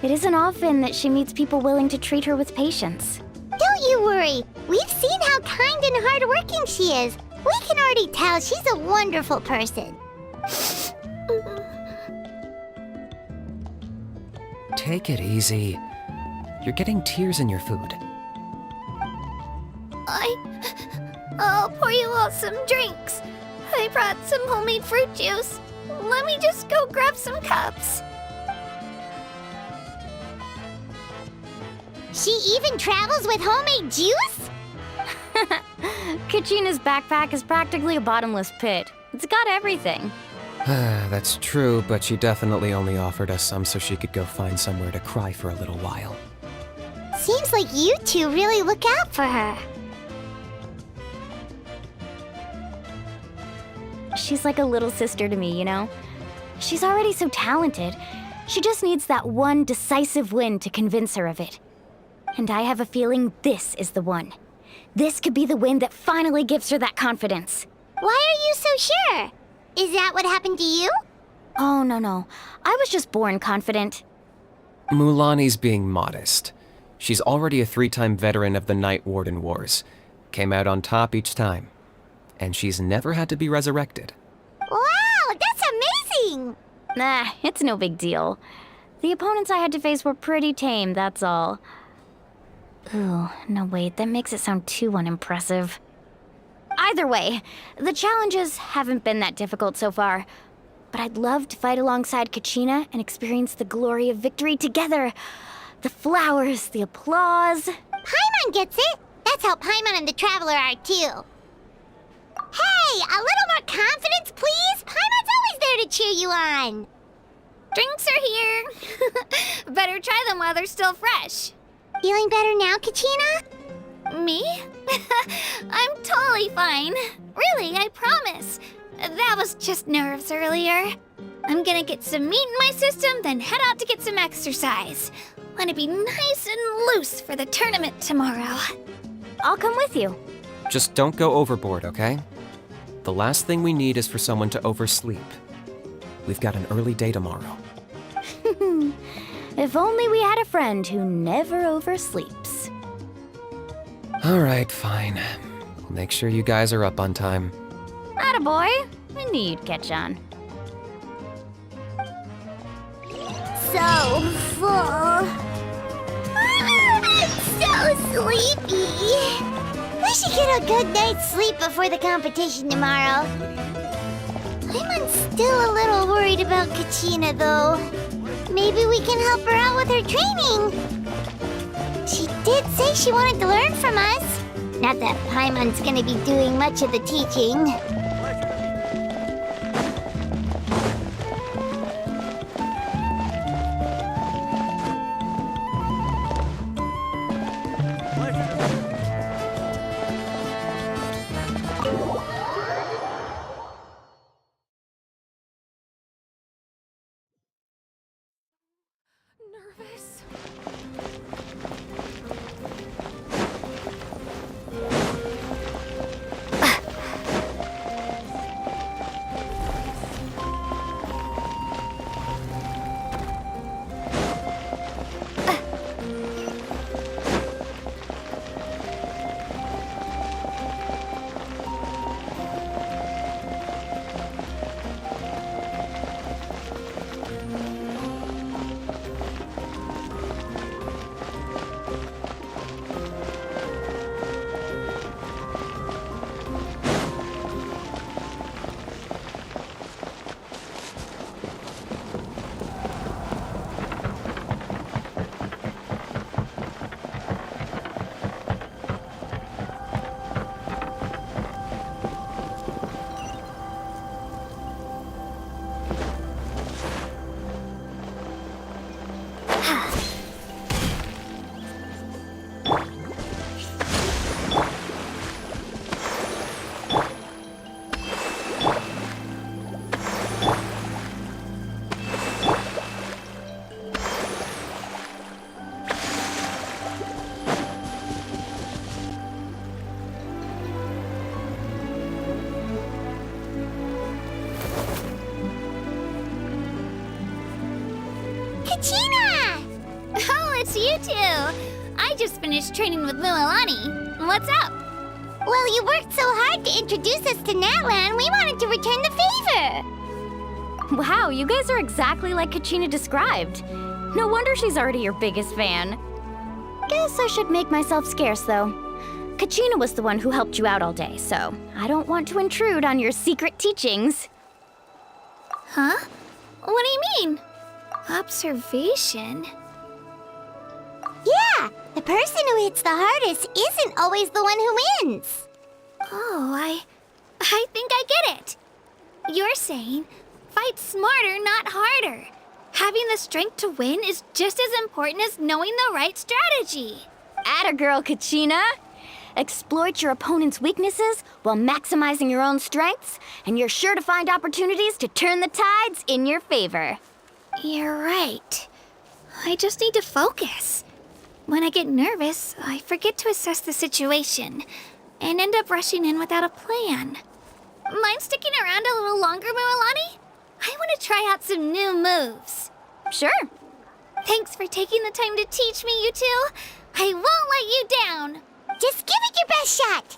it isn't often that she meets people willing to treat her with patience. Don't you worry. We've seen how kind and hardworking she is. We can already tell she's a wonderful person. Take it easy. You're getting tears in your food. I'll pour you all some drinks. I brought some homemade fruit juice. Let me just go grab some cups. She even travels with homemade juice? Kachina's backpack is practically a bottomless pit. It's got everything. That's true, but she definitely only offered us some so she could go find somewhere to cry for a little while. Seems like you two really look out for her. She's like a little sister to me, you know? She's already so talented. She just needs that one decisive win to convince her of it. And I have a feeling this is the one. This could be the win that finally gives her that confidence. Why are you so sure? Is that what happened to you? Oh, no. I was just born confident. Mulani's being modest. She's already a 3-time veteran of the Night Warden Wars. Came out on top each time. And she's never had to be resurrected. Wow, that's amazing! Nah, it's no big deal. The opponents I had to face were pretty tame, that's all. Ooh, no wait, that makes it sound too unimpressive. Either way, the challenges haven't been that difficult so far. But I'd love to fight alongside Kachina and experience the glory of victory together. The flowers, the applause. Paimon gets it! That's how Paimon and the Traveler are too. Hey, a little more confidence, please! Paimon's always there to cheer you on! Drinks are here. Better try them while they're still fresh. Feeling better now, Kachina? Me? I'm totally fine. Really, I promise. That was just nerves earlier. I'm gonna get some meat in my system, then head out to get some exercise. Want to be nice and loose for the tournament tomorrow. I'll come with you. Just don't go overboard, okay? The last thing we need is for someone to oversleep. We've got an early day tomorrow. If only we had a friend who never oversleeps. All right, fine. I'll make sure you guys are up on time. Attaboy. I knew you'd catch on. So full. I'm so sleepy. I should get a good night's sleep before the competition tomorrow. I'm still a little worried about Kachina, though. Maybe we can help her out with her training. She did say she wanted to learn from us. Not that Paimon's gonna be doing much of the teaching. Nervous. Kachina! Oh, it's you two. I just finished training with Mualani. What's up? Well, you worked so hard to introduce us to Natlan, we wanted to return the favor. Wow, you guys are exactly like Kachina described. No wonder she's already your biggest fan. Guess I should make myself scarce, though. Kachina was the one who helped you out all day, so I don't want to intrude on your secret teachings. Huh? What do you mean? Observation? Yeah, the person who hits the hardest isn't always the one who wins. Oh, I think I get it. You're saying fight smarter, not harder. Having the strength to win is just as important as knowing the right strategy. Atta girl, Kachina! Exploit your opponent's weaknesses while maximizing your own strengths, and you're sure to find opportunities to turn the tides in your favor. You're right. I just need to focus. When I get nervous, I forget to assess the situation and end up rushing in without a plan. Mind sticking around a little longer, Mualani? I want to try out some new moves. Sure. Thanks for taking the time to teach me, you two. I won't let you down. Just give it your best shot.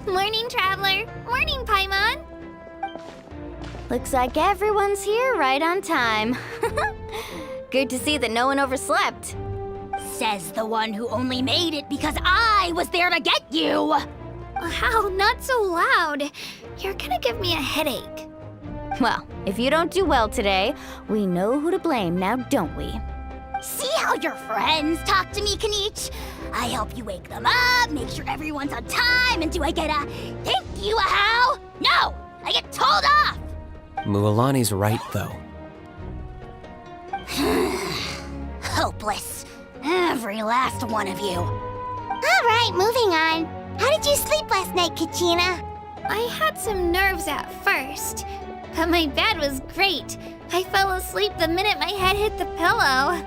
Morning, Traveler. Morning, Paimon. Looks like everyone's here right on time. Good to see that no one overslept. Says the one who only made it because I was there to get you! How? Not so loud. You're gonna give me a headache. Well, if you don't do well today, we know who to blame now, don't we? See how your friends talk to me, Kanich? I help you wake them up, make sure everyone's on time, and do I get a thank you, a how? No! I get told off! Mualani's right, though. Hopeless. Every last one of you. All right, moving on. How did you sleep last night, Kachina? I had some nerves at first, but my bed was great. I fell asleep the minute my head hit the pillow.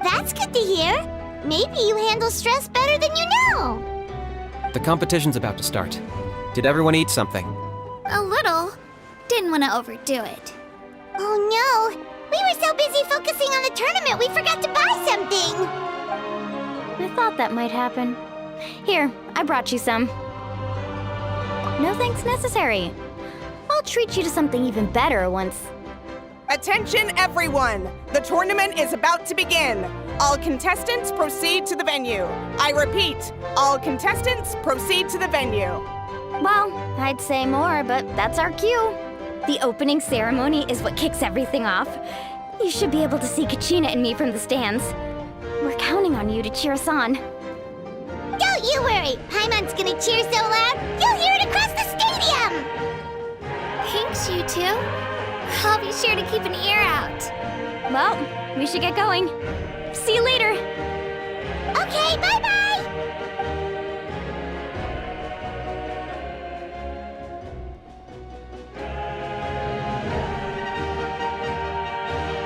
That's good to hear. Maybe you handle stress better than you know. The competition's about to start. Did everyone eat something? A little. Didn't want to overdo it. Oh no! We were so busy focusing on the tournament we forgot to buy something! I thought that might happen. Here, I brought you some. No thanks necessary. I'll treat you to something even better once. Attention everyone! The tournament is about to begin. All contestants proceed to the venue. I repeat, all contestants proceed to the venue. Well, I'd say more, but that's our cue. The opening ceremony is what kicks everything off. You should be able to see Kachina and me from the stands. We're counting on you to cheer us on. Don't you worry! Paimon's gonna cheer so loud, you'll hear it across the stadium! Thanks, you two. I'll be sure to keep an ear out. Well, we should get going. See you later. Okay, bye-bye!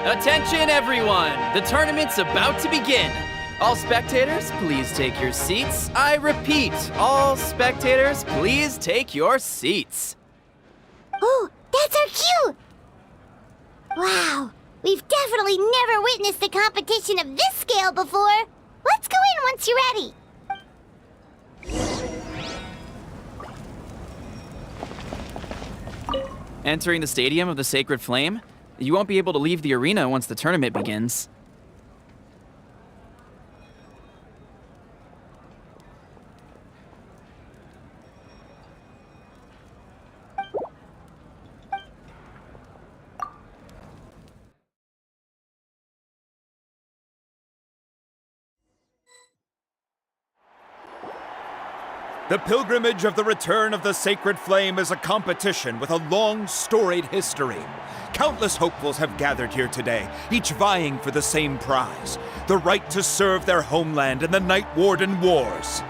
Attention, everyone! The tournament's about to begin. All spectators, please take your seats. I repeat, all spectators, please take your seats. Oh, that's our cue! Wow, we've definitely never witnessed a competition of this scale before. Let's go in once you're ready. Entering the stadium of the Sacred Flame, you won't be able to leave the arena once the tournament begins. The pilgrimage of the return of the Sacred Flame is a competition with a long, storied history. Countless hopefuls have gathered here today, each vying for the same prize, the right to serve their homeland in the Night Warden Wars.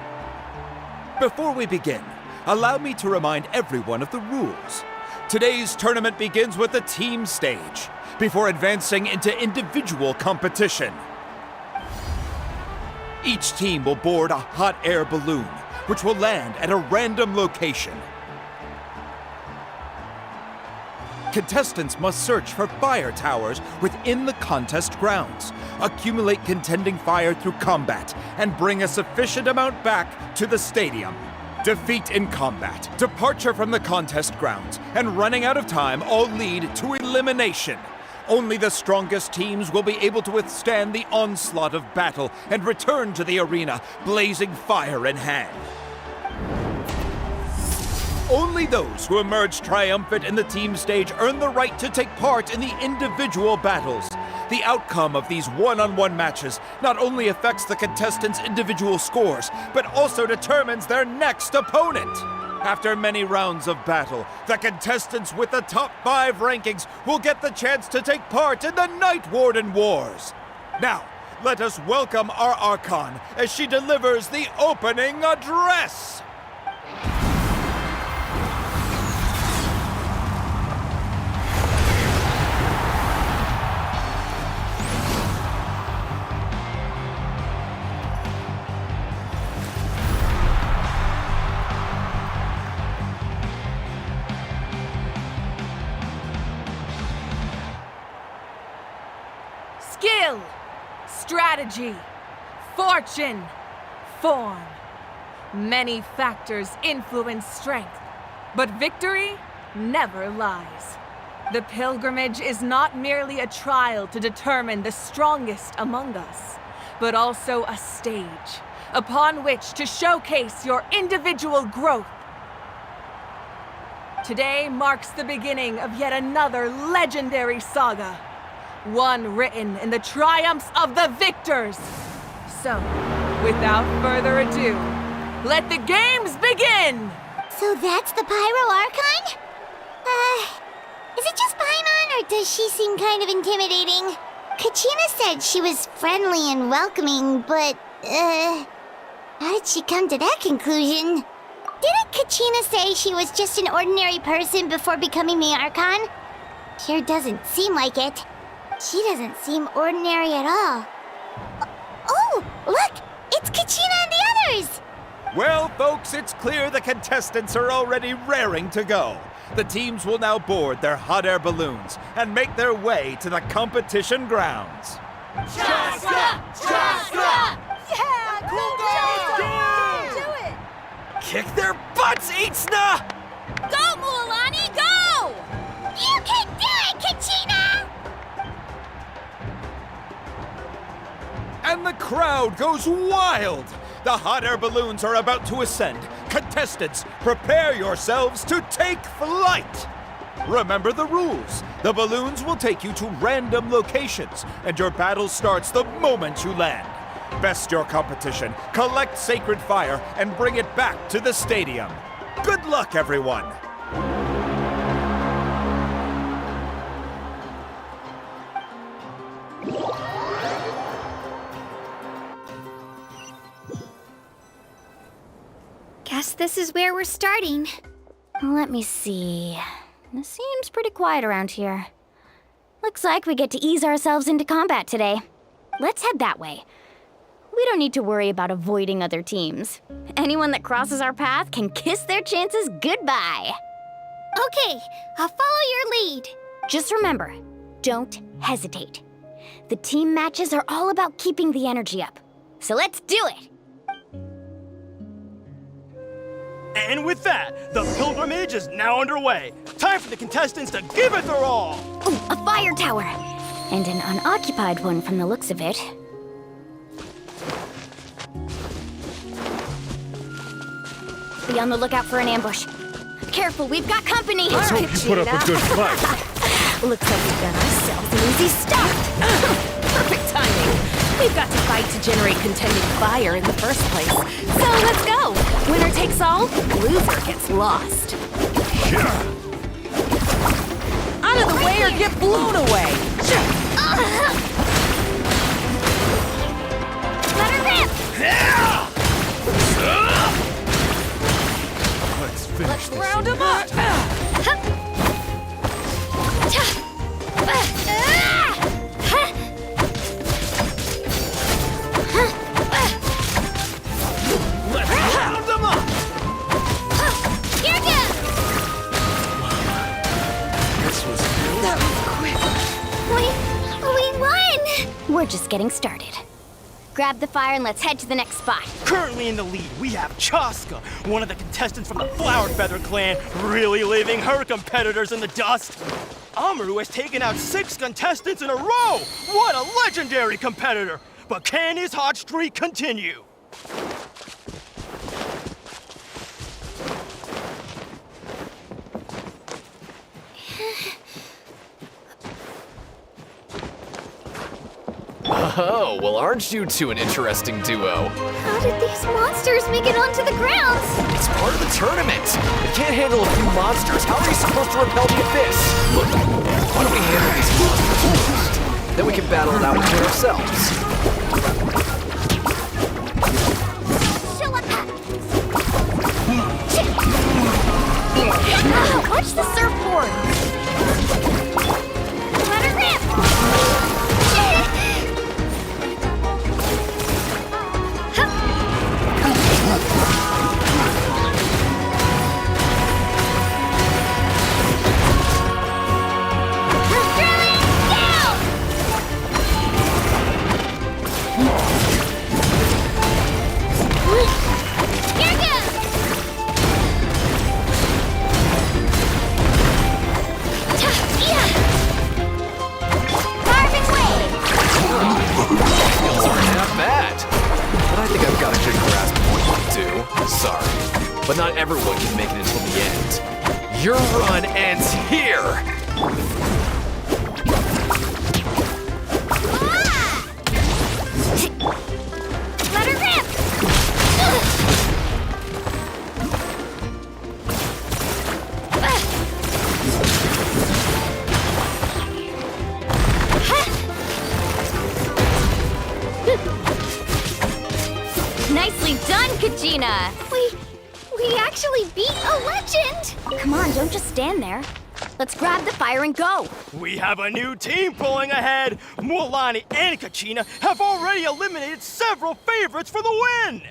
Before we begin, allow me to remind everyone of the rules. Today's tournament begins with the team stage, before advancing into individual competition. Each team will board a hot air balloon, which will land at a random location. Contestants must search for fire towers within the contest grounds, accumulate contending fire through combat, and bring a sufficient amount back to the stadium. Defeat in combat, departure from the contest grounds, and running out of time all lead to elimination. Only the strongest teams will be able to withstand the onslaught of battle and return to the arena, blazing fire in hand. Only those who emerge triumphant in the team stage earn the right to take part in the individual battles. The outcome of these one-on-one matches not only affects the contestants' individual scores, but also determines their next opponent. After many rounds of battle, the contestants with the top 5 rankings will get the chance to take part in the Night Warden Wars. Now, let us welcome our archon as she delivers the opening address. Skill, strategy, fortune, form. Many factors influence strength, but victory never lies. The pilgrimage is not merely a trial to determine the strongest among us, but also a stage upon which to showcase your individual growth. Today marks the beginning of yet another legendary saga. One written in the triumphs of the victors. So, without further ado, let the games begin! So that's the Pyro Archon? Is it just Paimon, or does she seem kind of intimidating? Kachina said she was friendly and welcoming, but, how did she come to that conclusion? Didn't Kachina say she was just an ordinary person before becoming the Archon? Sure doesn't seem like it. She doesn't seem ordinary at all. Oh, look! It's Kachina and the others! Well, folks, it's clear the contestants are already raring to go. The teams will now board their hot air balloons and make their way to the competition grounds. Chaska! Chaska! Yeah! Cool do it! Kick their butts, Itzna! Go, Mualani, go! You can do it, Kachina! And the crowd goes wild! The hot air balloons are about to ascend. Contestants, prepare yourselves to take flight! Remember the rules. The balloons will take you to random locations, and your battle starts the moment you land. Best your competition, collect sacred fire, and bring it back to the stadium. Good luck, everyone! Guess this is where we're starting. Let me see. It seems pretty quiet around here. Looks like we get to ease ourselves into combat today. Let's head that way. We don't need to worry about avoiding other teams. Anyone that crosses our path can kiss their chances goodbye. Okay, I'll follow your lead. Just remember, don't hesitate. The team matches are all about keeping the energy up. So let's do it! And with that, the pilgrimage is now underway. Time for the contestants to give it their all! Oh, a fire tower! And an unoccupied one from the looks of it. Be on the lookout for an ambush. Careful, we've got company! Let's hope you put up a good fight. Looks like we've got ourselves an easy start! Perfect timing. We've got to fight to generate contending fire in the first place. So let's go. Winner takes all, loser gets lost. Out of the way or get blown away! Let her rip! Let's round him up! Let's round them up! Here goes! This was That was quick. We won! We're just getting started. Grab the fire and let's head to the next spot. Currently in the lead, we have Chaska, one of the contestants from the Flower Feather clan, really leaving her competitors in the dust. Amaru has taken out 6 contestants in a row! What a legendary competitor! But can his hot streak continue? Oh, well, aren't you two an interesting duo? How did these monsters make it onto the grounds? It's part of the tournament. If you can't handle a few monsters, how are you supposed to repel the abyss? Look, why don't we handle these monsters first? Then we can battle it out between ourselves. Watch the surfboard! Let her rip! But not everyone can make it until the end. Your run ends here! Let her rip! Nicely done, Kajina! We actually beat a legend! Come on, don't just stand there. Let's grab the fire and go. We have a new team pulling ahead. Mualani and Kachina have already eliminated several favorites for the win.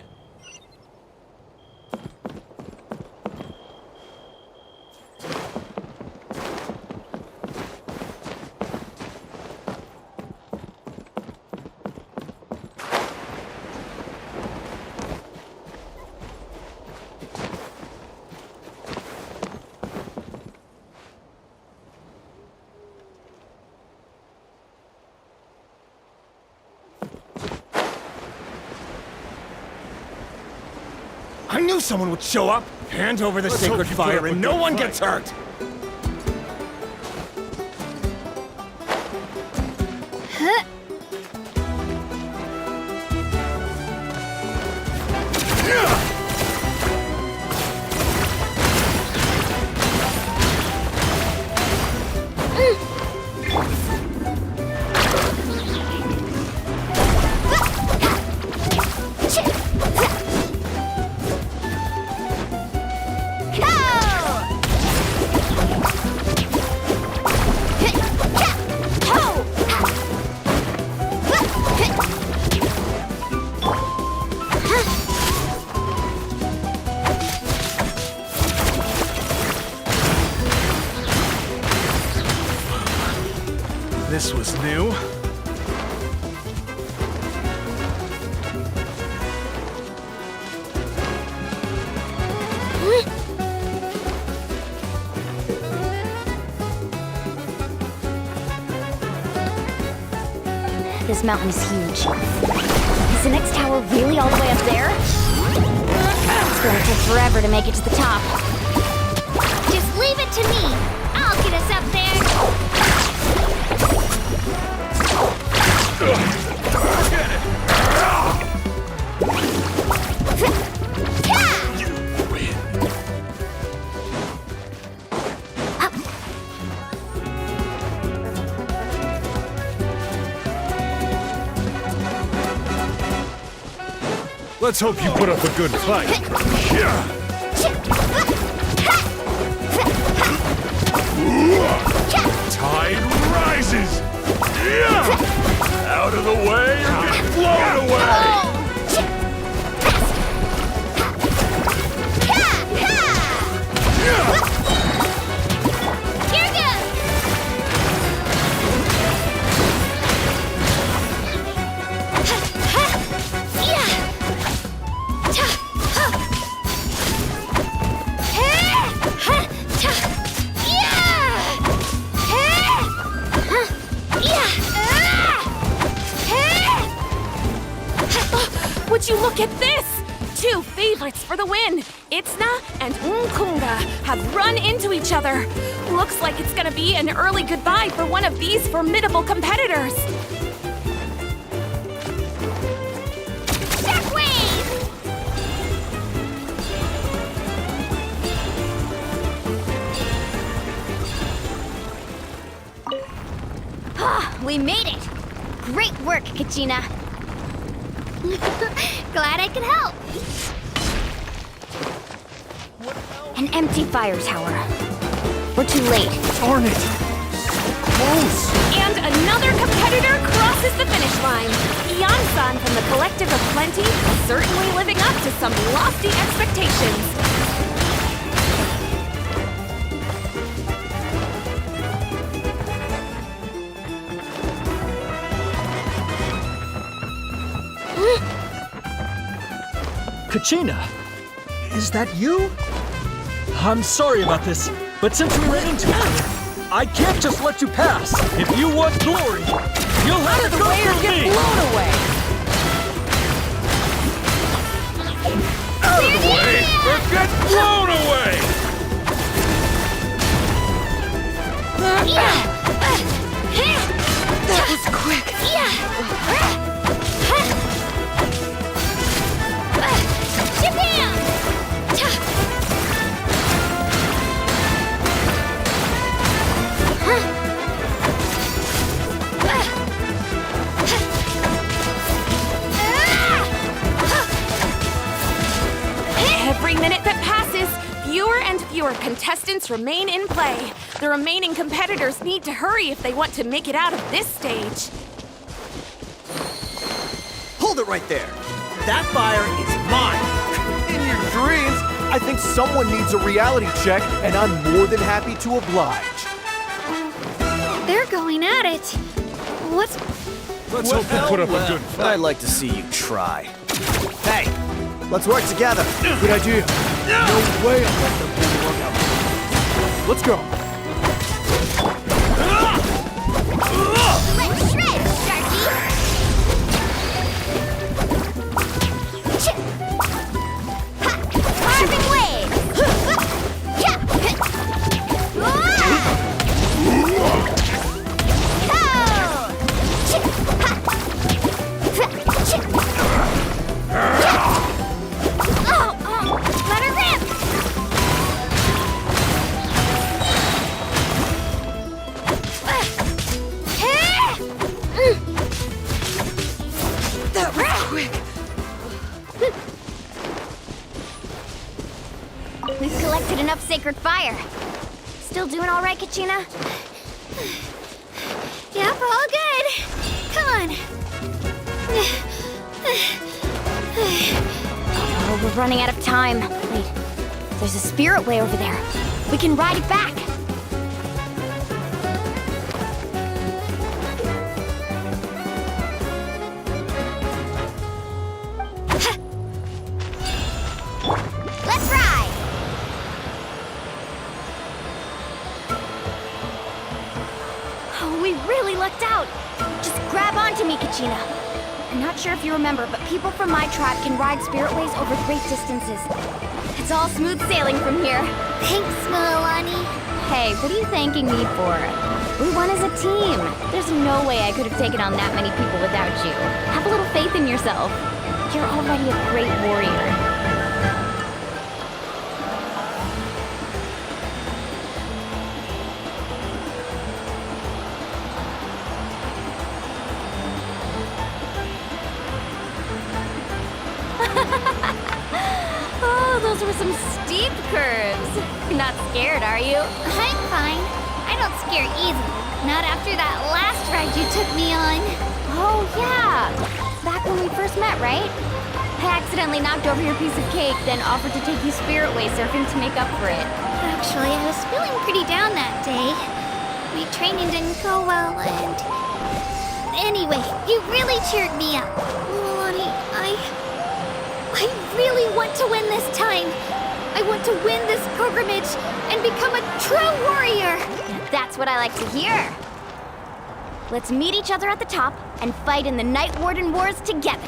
I knew someone would show up! Hand over the sacred fire and no one gets hurt! This was new. This mountain is huge. Is the next tower really all the way up there? It's gonna take forever to make it to the top. Just leave it to me. I'll get us up there. Let's hope you put up a good fight. Tide rises! Out of the way or get blown away! Would you look at this? 2 favorites for the win. Itzna and Unkunga have run into each other. Looks like it's gonna be an early goodbye for one of these formidable competitors. We made it! Great work, Kachina. Glad I could help. An empty fire tower. We're too late. Darn it! Close! And another competitor crosses the finish line. Ian-san from the Collective of Plenty, certainly living up to some lofty expectations. Kachina, is that you? I'm sorry about this, but since we ran into each other, I can't just let you pass. If you want glory, you'll have to go through me. Blown away. Out of the way, or get blown away! That was quick. Every minute that passes, fewer and fewer contestants remain in play. The remaining competitors need to hurry if they want to make it out of this stage. Hold it right there. That fire is mine. In your dreams, I think someone needs a reality check, and I'm more than happy to oblige. They're going at it. What's... Let's hope they put up a good fight. I'd like to see you try. Hey, let's work together. Good idea. No way I'll let them pull the rug out. Let's go. Let's shred, Sharky! Carving wave! Let her rip! That was quick. We've collected enough sacred fire. Still doing all right, Kachina? Yep, all good. Come on. Oh, we're running out of time. Wait, there's a spirit way over there. We can ride it back. Let's ride! Oh, we really lucked out. Just grab onto me, Kachina. I'm not sure if you remember, but people from my tribe can ride spiritways over great distances. It's all smooth sailing from here. Thanks, Milani. Hey, what are you thanking me for? We won as a team. There's no way I could have taken on that many people without you. Have a little faith in yourself. You're already a great warrior. Oh, those were some steep curves. You're not scared, are you? I'm fine. I don't scare easily. Not after that last ride you took me on. Oh, yeah. Back when we first met, right? I accidentally knocked over your piece of cake, then offered to take you spiritway surfing to make up for it. Actually, I was feeling pretty down that day. My training didn't go well, and... Anyway, you really cheered me up. Milani, I really want to win this time. I want to win this pilgrimage and become a true warrior. That's what I like to hear. Let's meet each other at the top and fight in the Night Warden Wars together.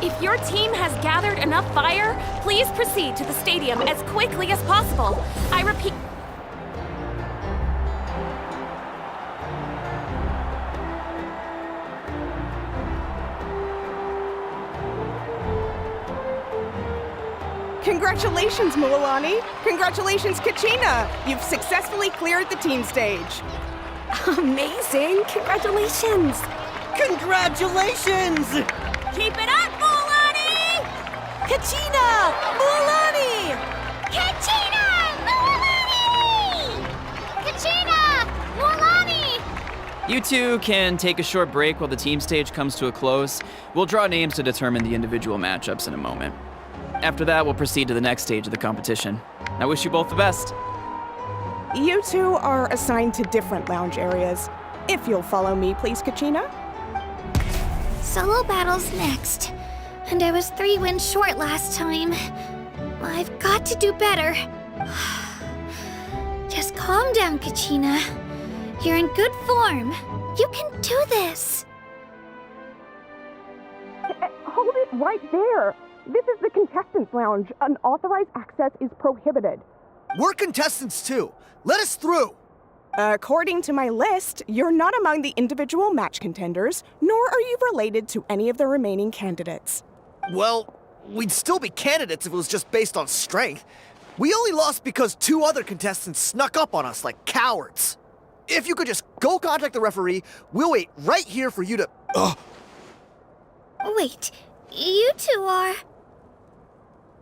If your team has gathered enough fire, please proceed to the stadium as quickly as possible. I repeat... Congratulations, Milani! Congratulations, Kachina! You've successfully cleared the team stage. Amazing! Congratulations! Congratulations! Keep it up, Mualani! Kachina! Mualani! Kachina! Mualani! Kachina! Mualani! You two can take a short break while the team stage comes to a close. We'll draw names to determine the individual matchups in a moment. After that, we'll proceed to the next stage of the competition. I wish you both the best. You two are assigned to different lounge areas. If you'll follow me, please, Kachina. Solo battles next. And I was 3 wins short last time. I've got to do better. Just calm down, Kachina. You're in good form. You can do this. Hold it right there. This is the contestants' lounge. Unauthorized access is prohibited. We're contestants too. Let us through. According to my list, you're not among the individual match contenders, nor are you related to any of the remaining candidates. Well, we'd still be candidates if it was just based on strength. We only lost because 2 other contestants snuck up on us like cowards. If you could just go contact the referee, we'll wait right here for you to... Wait, you two are...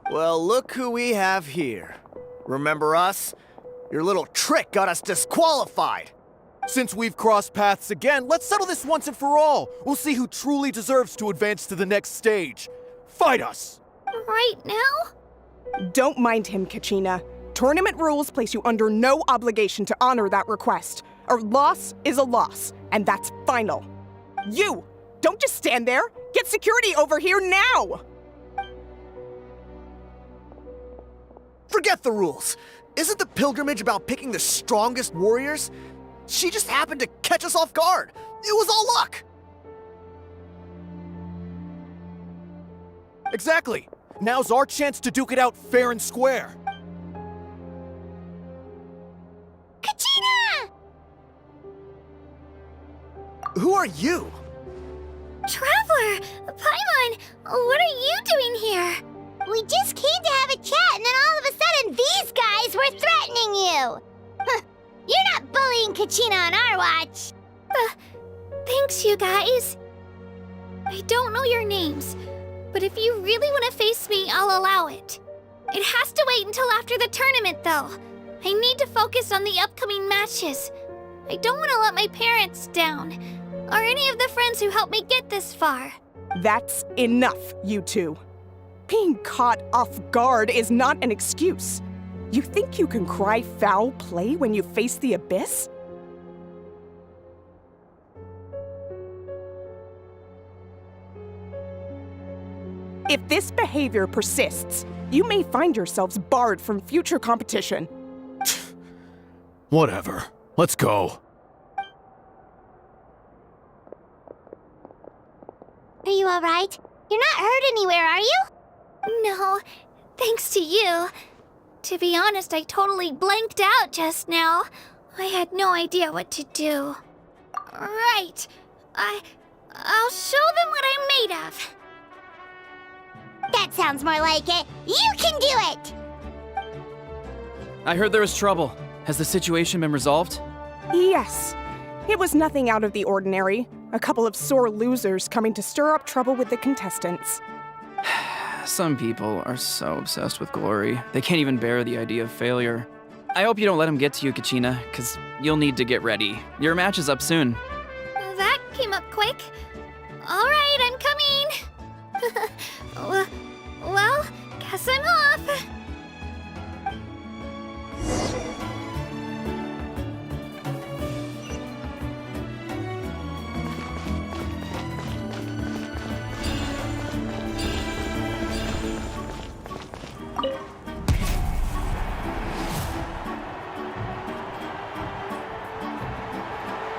Well, look who we have here. Remember us? Your little trick got us disqualified. Since we've crossed paths again, let's settle this once and for all. We'll see who truly deserves to advance to the next stage. Fight us! Right now? Don't mind him, Kachina. Tournament rules place you under no obligation to honor that request. A loss is a loss, and that's final. You! Don't just stand there! Get security over here now! Forget the rules. Isn't the pilgrimage about picking the strongest warriors? She just happened to catch us off guard. It was all luck. Exactly. Now's our chance to duke it out fair and square. Kachina! Who are you? Traveler! Paimon! What are you doing here? We just came to have a chat, and then all of a sudden these guys were threatening you! Huh, you're not bullying Kachina on our watch! Thanks, you guys. I don't know your names, but if you really want to face me, I'll allow it. It has to wait until after the tournament, though. I need to focus on the upcoming matches. I don't want to let my parents down, or any of the friends who helped me get this far. That's enough, you two. Being caught off guard is not an excuse. You think you can cry foul play when you face the abyss? If this behavior persists, you may find yourselves barred from future competition. Whatever. Let's go. Are you alright? You're not hurt anywhere, are you? No, thanks to you. To be honest, I totally blanked out just now. I had no idea what to do. Right. I'll show them what I'm made of. That sounds more like it. You can do it! I heard there was trouble. Has the situation been resolved? Yes. It was nothing out of the ordinary. A couple of sore losers coming to stir up trouble with the contestants. Some people are so obsessed with glory, they can't even bear the idea of failure. I hope you don't let them get to you, Kachina, because you'll need to get ready. Your match is up soon. That came up quick. All right, I'm coming. Well, guess I'm off.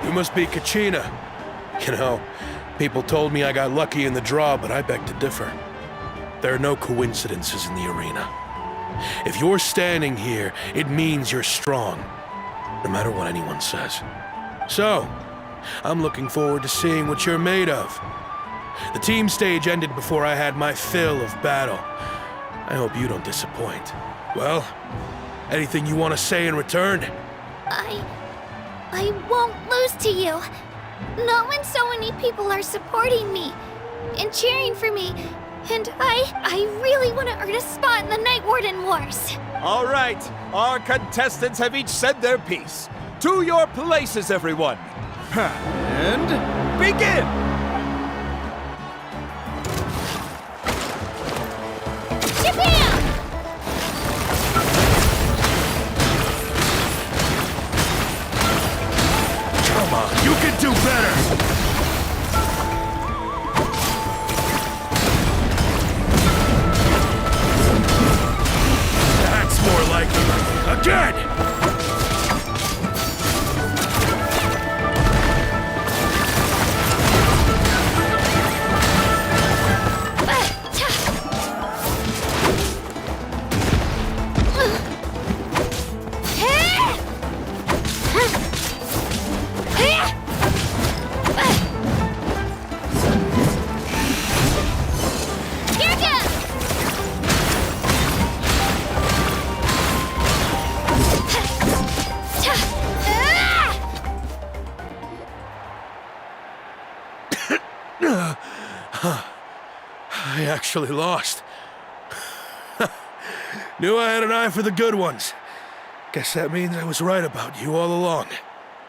You must be Kachina. You know, people told me I got lucky in the draw, but I beg to differ. There are no coincidences in the arena. If you're standing here, it means you're strong, no matter what anyone says. So, I'm looking forward to seeing what you're made of. The team stage ended before I had my fill of battle. I hope you don't disappoint. Well, anything you want to say in return? I won't lose to you. Not when so many people are supporting me and cheering for me. And I really want to earn a spot in the Night Warden Wars. All right, our contestants have each said their piece. To your places, everyone. And begin! Japan! Come on, you can do better! That's more like it. Again! I actually lost. Knew I had an eye for the good ones. Guess that means I was right about you all along.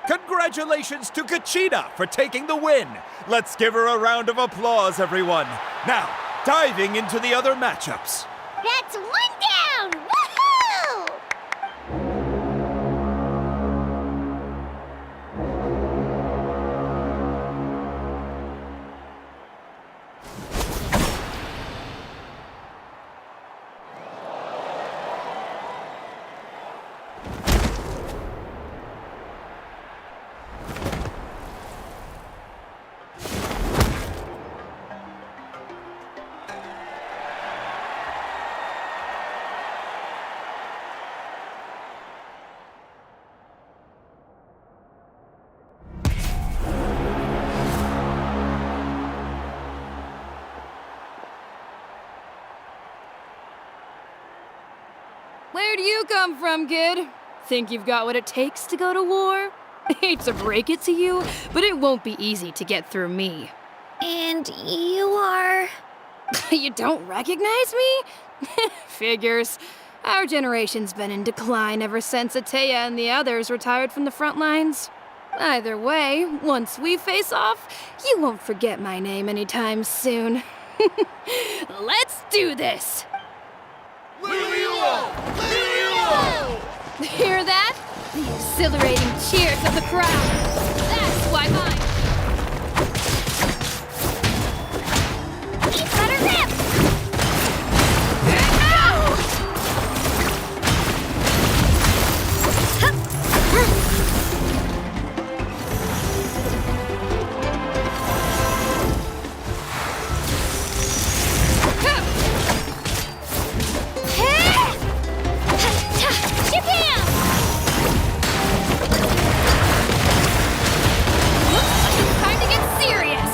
Congratulations to Kachina for taking the win. Let's give her a round of applause, everyone. Now, diving into the other matchups. That's one down! Woohoo! Where do you come from, kid? Think you've got what it takes to go to war? Hate to break it to you, but it won't be easy to get through me. And you are... You don't recognize me? Figures. Our generation's been in decline ever since Ateya and the others retired from the front lines. Either way, once we face off, you won't forget my name anytime soon. Let's do this! Hear that? The exhilarating cheers of the crowd. That's why mine. He's got a rip! Time to get serious!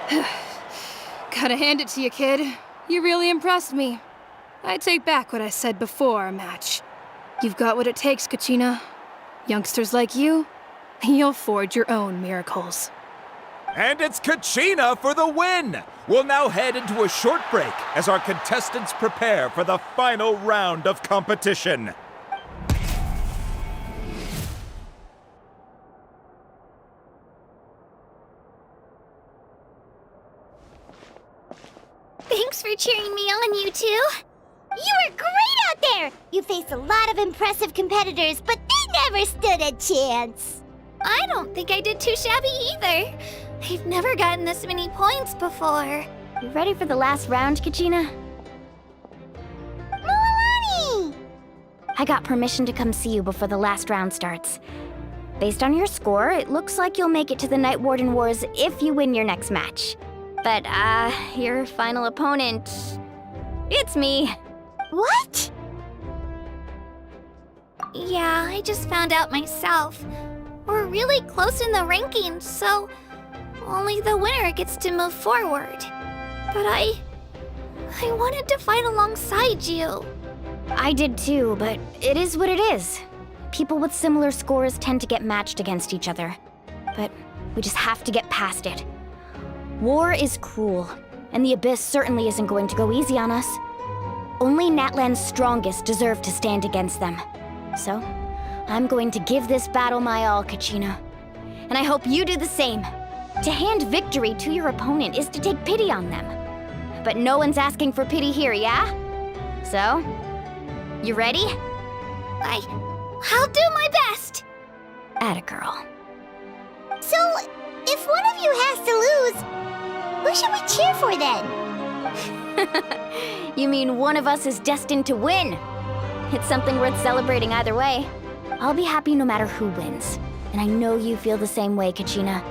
Gotta hand it to you, kid. You really impressed me. I take back what I said before our match. You've got what it takes, Kachina. Youngsters like you, you'll forge your own miracles. And it's Kachina for the win! We'll now head into a short break as our contestants prepare for the final round of competition. Thanks for cheering me on, you two. You were great out there! You faced a lot of impressive competitors, but they never stood a chance. I don't think I did too shabby either. I've never gotten this many points before. You ready for the last round, Kachina? Moalani! I got permission to come see you before the last round starts. Based on your score, it looks like you'll make it to the Night Warden Wars if you win your next match. But, your final opponent... it's me. What? Yeah, I just found out myself. We're really close in the rankings, so only the winner gets to move forward. But I wanted to fight alongside you. I did too, but it is what it is. People with similar scores tend to get matched against each other. But we just have to get past it. War is cruel, and the Abyss certainly isn't going to go easy on us. Only Natlan's strongest deserve to stand against them. So, I'm going to give this battle my all, Kachina. And I hope you do the same. To hand victory to your opponent is to take pity on them. But no one's asking for pity here, yeah? So, you ready? I'll do my best. Atta girl. So, if one of you has to lose, who should we cheer for then? You mean one of us is destined to win? It's something worth celebrating either way. I'll be happy no matter who wins. And I know you feel the same way, Kachina.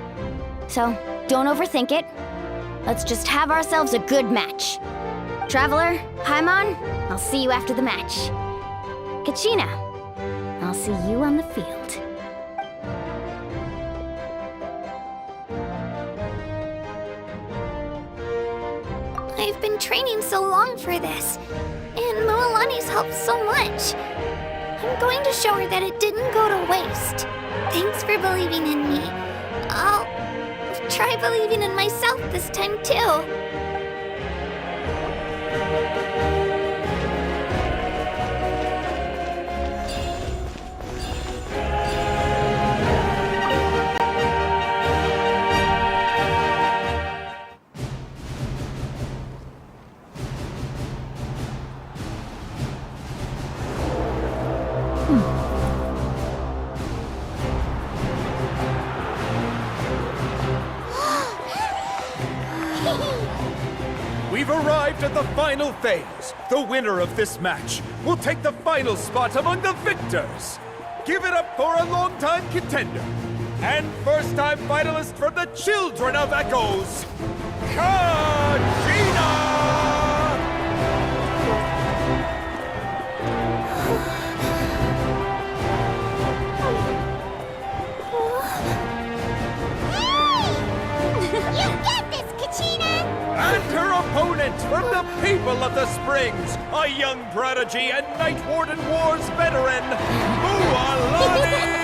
So, don't overthink it. Let's just have ourselves a good match. Traveler, Paimon, I'll see you after the match. Kachina, I'll see you on the field. I've been training so long for this, and Moalani's helped so much. I'm going to show her that it didn't go to waste. Thanks for believing in me. I'll try believing in myself this time too. We've arrived at the final phase. The winner of this match will take the final spot among the victors. Give it up for a long-time contender and first-time finalist from the Children of Echoes, Kachina! You got this, Kachina! And her opponent from the People of the Springs, a young prodigy and Night Warden Wars veteran, Moalani!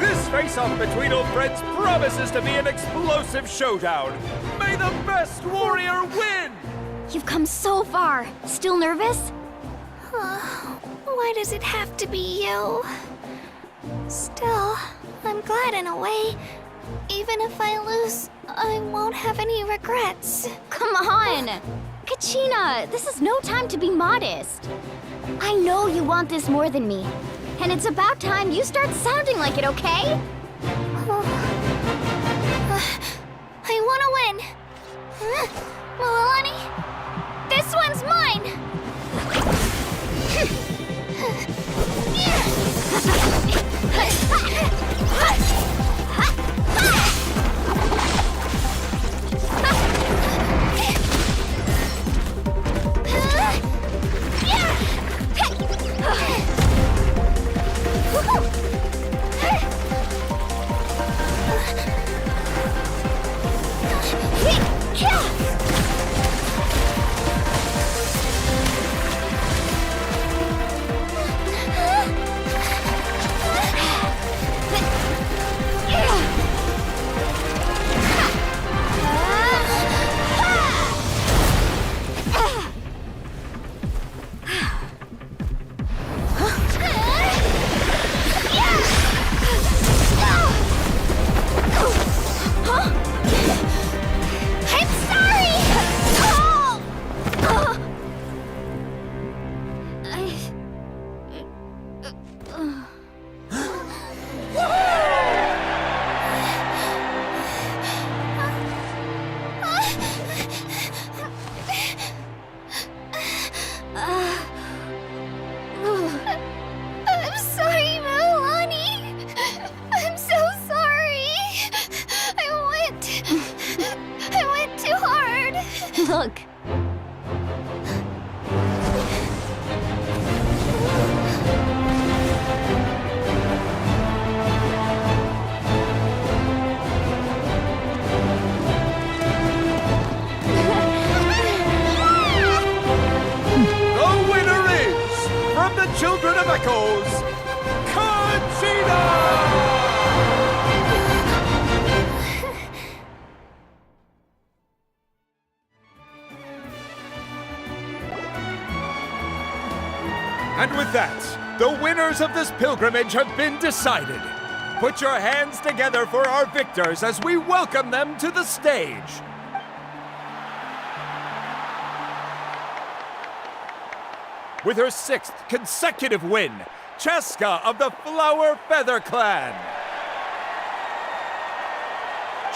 This face-off between old friends promises to be an explosive showdown. May the best warrior win! You've come so far. Still nervous? Why does it have to be you? Still, I'm glad in a way. Even if I lose, I won't have any regrets. Come on! Kachina, this is no time to be modest. I know you want this more than me. And it's about time you start sounding like it, okay? I want to win. Moalani, this one's mine! With that, the winners of this pilgrimage have been decided. Put your hands together for our victors as we welcome them to the stage. With her 6th consecutive win, Cheska of the Flower Feather Clan.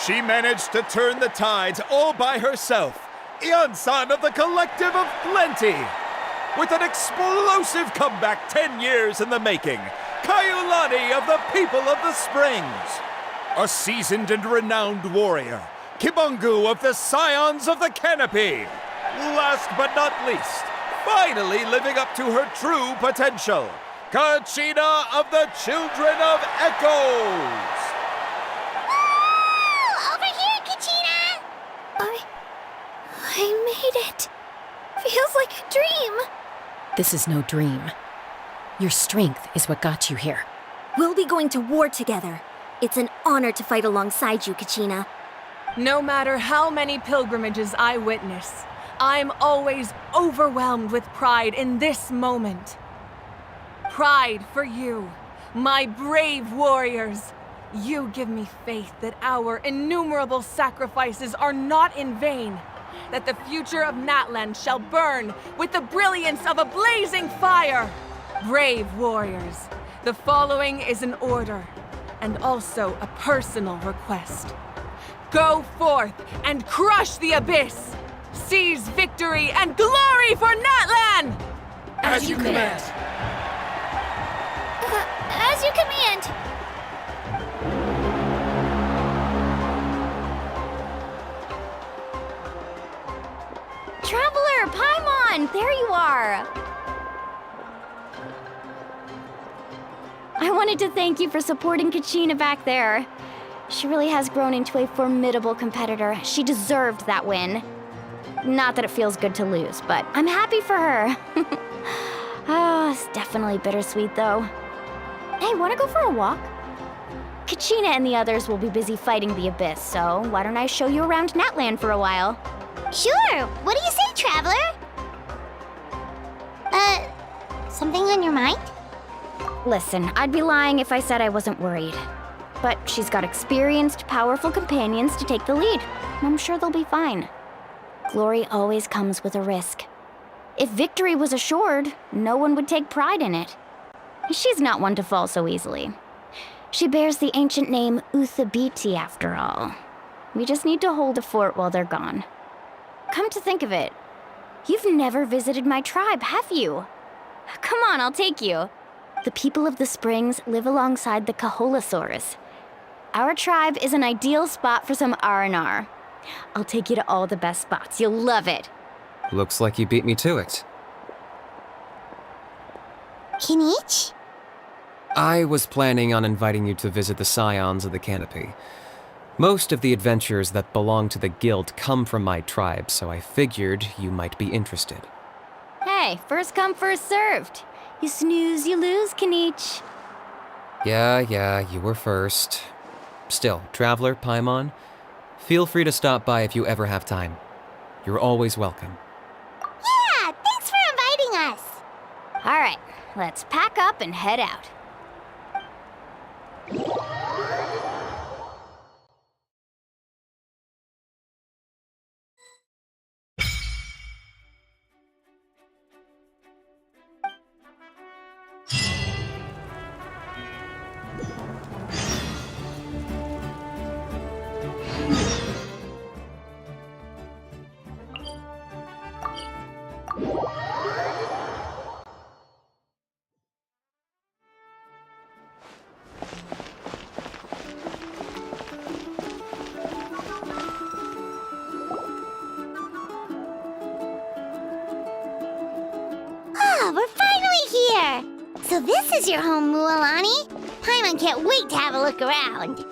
She managed to turn the tides all by herself. Iansan of the Collective of Plenty. With an explosive comeback 10 years in the making, Kaiulani of the People of the Springs. A seasoned and renowned warrior, Kibungu of the Scions of the Canopy. Last but not least, finally living up to her true potential, Kachina of the Children of Echoes! Woo! Over here, Kachina! I made it. Feels like a dream. This is no dream. Your strength is what got you here. We'll be going to war together. It's an honor to fight alongside you, Kachina. No matter how many pilgrimages I witness, I'm always overwhelmed with pride in this moment. Pride for you, my brave warriors. You give me faith that our innumerable sacrifices are not in vain, that the future of Natlan shall burn with the brilliance of a blazing fire. Brave warriors, the following is an order, and also a personal request. Go forth and crush the abyss! Seize victory and glory for Natlan! As you command. As you command. Traveler, Paimon, there you are! I wanted to thank you for supporting Kachina back there. She really has grown into a formidable competitor. She deserved that win. Not that it feels good to lose, but I'm happy for her. Oh, it's definitely bittersweet, though. Hey, wanna go for a walk? Kachina and the others will be busy fighting the Abyss, so why don't I show you around Natlan for a while? Sure. What do you say, Traveler? Something on your mind? Listen, I'd be lying if I said I wasn't worried. But she's got experienced, powerful companions to take the lead. I'm sure they'll be fine. Glory always comes with a risk. If victory was assured, no one would take pride in it. She's not one to fall so easily. She bears the ancient name Uthabiti, after all. We just need to hold the fort while they're gone. Come to think of it, you've never visited my tribe, have you? Come on, I'll take you. The people of the Springs live alongside the Kaholasaurus. Our tribe is an ideal spot for some R&R. I'll take you to all the best spots. You'll love it. Looks like you beat me to it. Kinich? I was planning on inviting you to visit the Scions of the Canopy. Most of the adventures that belong to the guild come from my tribe, so I figured you might be interested. Hey, first come, first served. You snooze, you lose, Kinich. Yeah, you were first. Still, Traveler, Paimon, feel free to stop by if you ever have time. You're always welcome. Yeah, thanks for inviting us. All right, let's pack up and head out. Oh, we're finally here! So this is your home, Mualani? Paimon can't wait to have a look around.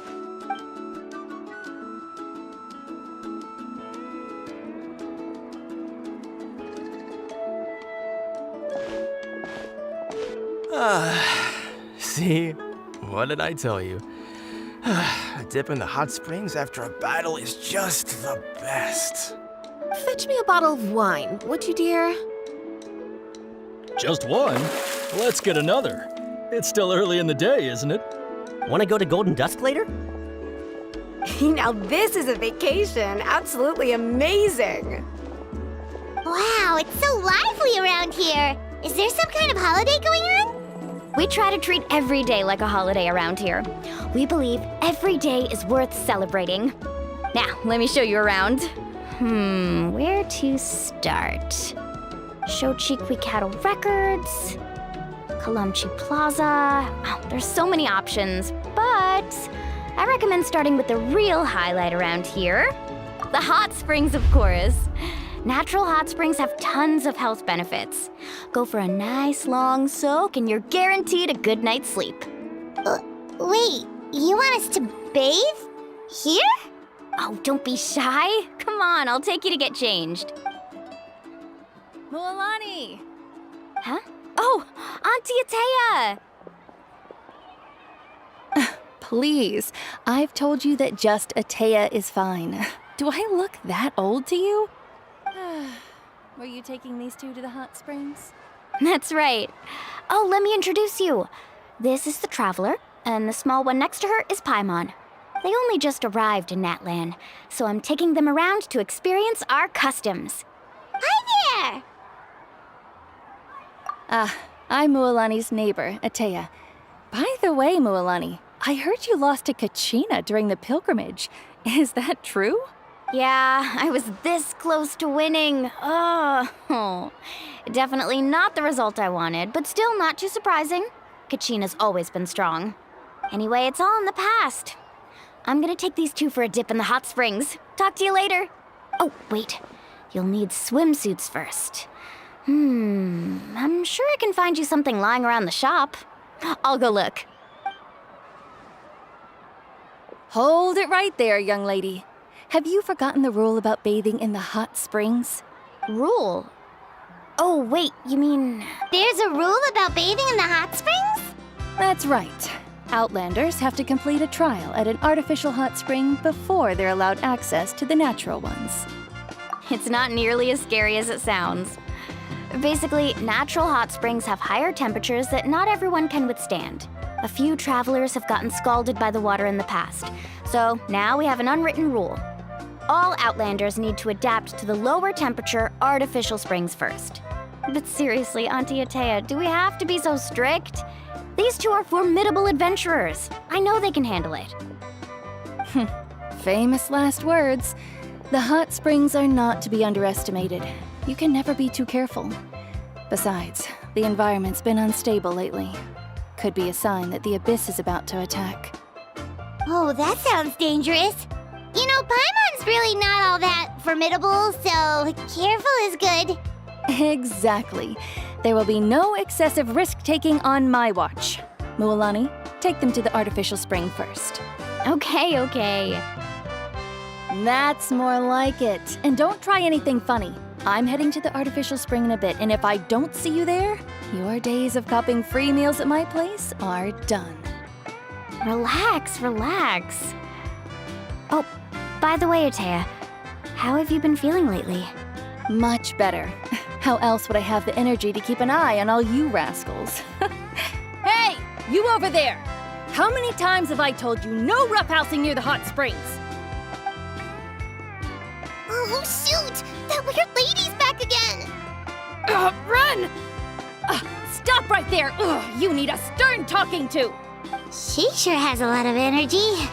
See? What did I tell you? A dip in the hot springs after a battle is just the best. Fetch me a bottle of wine, would you, dear? Just one? Let's get another. It's still early in the day, isn't it? Want to go to Golden Dusk later? Now this is a vacation. Absolutely amazing. Wow, it's so lively around here. Is there some kind of holiday going on? We try to treat every day like a holiday around here. We believe every day is worth celebrating. Now, let me show you around. Where to start? Shochiqui Cattle Records, Kalamchi Plaza. Oh, there's so many options, but I recommend starting with the real highlight around here. The hot springs, of course. Natural hot springs have tons of health benefits. Go for a nice long soak and you're guaranteed a good night's sleep. Wait, you want us to bathe? Here? Oh, don't be shy. Come on, I'll take you to get changed. Mualani! Huh? Oh, Auntie Atea! Please, I've told you that just Atea is fine. Do I look that old to you? Were you taking these two to the hot springs? That's right. Oh, let me introduce you. This is the Traveler, and the small one next to her is Paimon. They only just arrived in Natlan, so I'm taking them around to experience our customs. Hi there! I'm Mualani's neighbor, Atea. By the way, Mualani, I heard you lost to Kachina during the pilgrimage. Is that true? Yeah, I was this close to winning. Oh, definitely not the result I wanted, but still not too surprising. Kachina's always been strong. Anyway, it's all in the past. I'm gonna take these two for a dip in the hot springs. Talk to you later. Oh, wait. You'll need swimsuits first. I'm sure I can find you something lying around the shop. I'll go look. Hold it right there, young lady. Have you forgotten the rule about bathing in the hot springs? Rule? Oh, wait, you mean... There's a rule about bathing in the hot springs? That's right. Outlanders have to complete a trial at an artificial hot spring before they're allowed access to the natural ones. It's not nearly as scary as it sounds. Basically, natural hot springs have higher temperatures that not everyone can withstand. A few travelers have gotten scalded by the water in the past, so now we have an unwritten rule. All Outlanders need to adapt to the lower temperature artificial springs first. But seriously, Auntie Atea, do we have to be so strict? These two are formidable adventurers. I know they can handle it. Famous last words. The hot springs are not to be underestimated. You can never be too careful. Besides, the environment's been unstable lately. Could be a sign that the abyss is about to attack. Oh, that sounds dangerous. You know, Paimon's really not all that formidable, so careful is good. Exactly. There will be no excessive risk-taking on my watch. Mualani, take them to the artificial spring first. Okay. That's more like it. And don't try anything funny. I'm heading to the artificial spring in a bit, and if I don't see you there, your days of copping free meals at my place are done. Relax. Oh, by the way, Atea, how have you been feeling lately? Much better. How else would I have the energy to keep an eye on all you rascals? Hey, you over there! How many times have I told you no roughhousing near the hot springs? Oh, shoot! That weird lady's back again! Run! Stop right there! Ugh, you need a stern talking to! She sure has a lot of energy.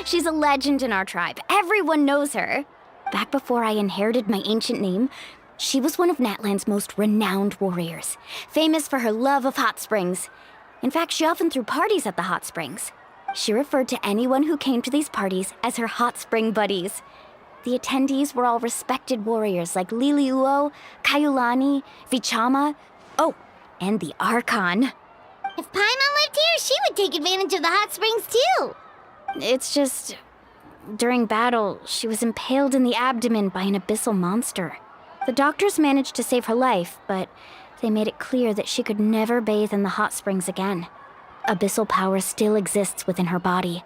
She's a legend in our tribe. Everyone knows her. Back before I inherited my ancient name, she was one of Natlan's most renowned warriors, famous for her love of hot springs. In fact, she often threw parties at the hot springs. She referred to anyone who came to these parties as her hot spring buddies. The attendees were all respected warriors like Liliuo, Kaiulani, Vichama, and the Archon. If Paimon lived here, she would take advantage of the hot springs too. It's just... during battle, she was impaled in the abdomen by an abyssal monster. The doctors managed to save her life, but they made it clear that she could never bathe in the hot springs again. Abyssal power still exists within her body.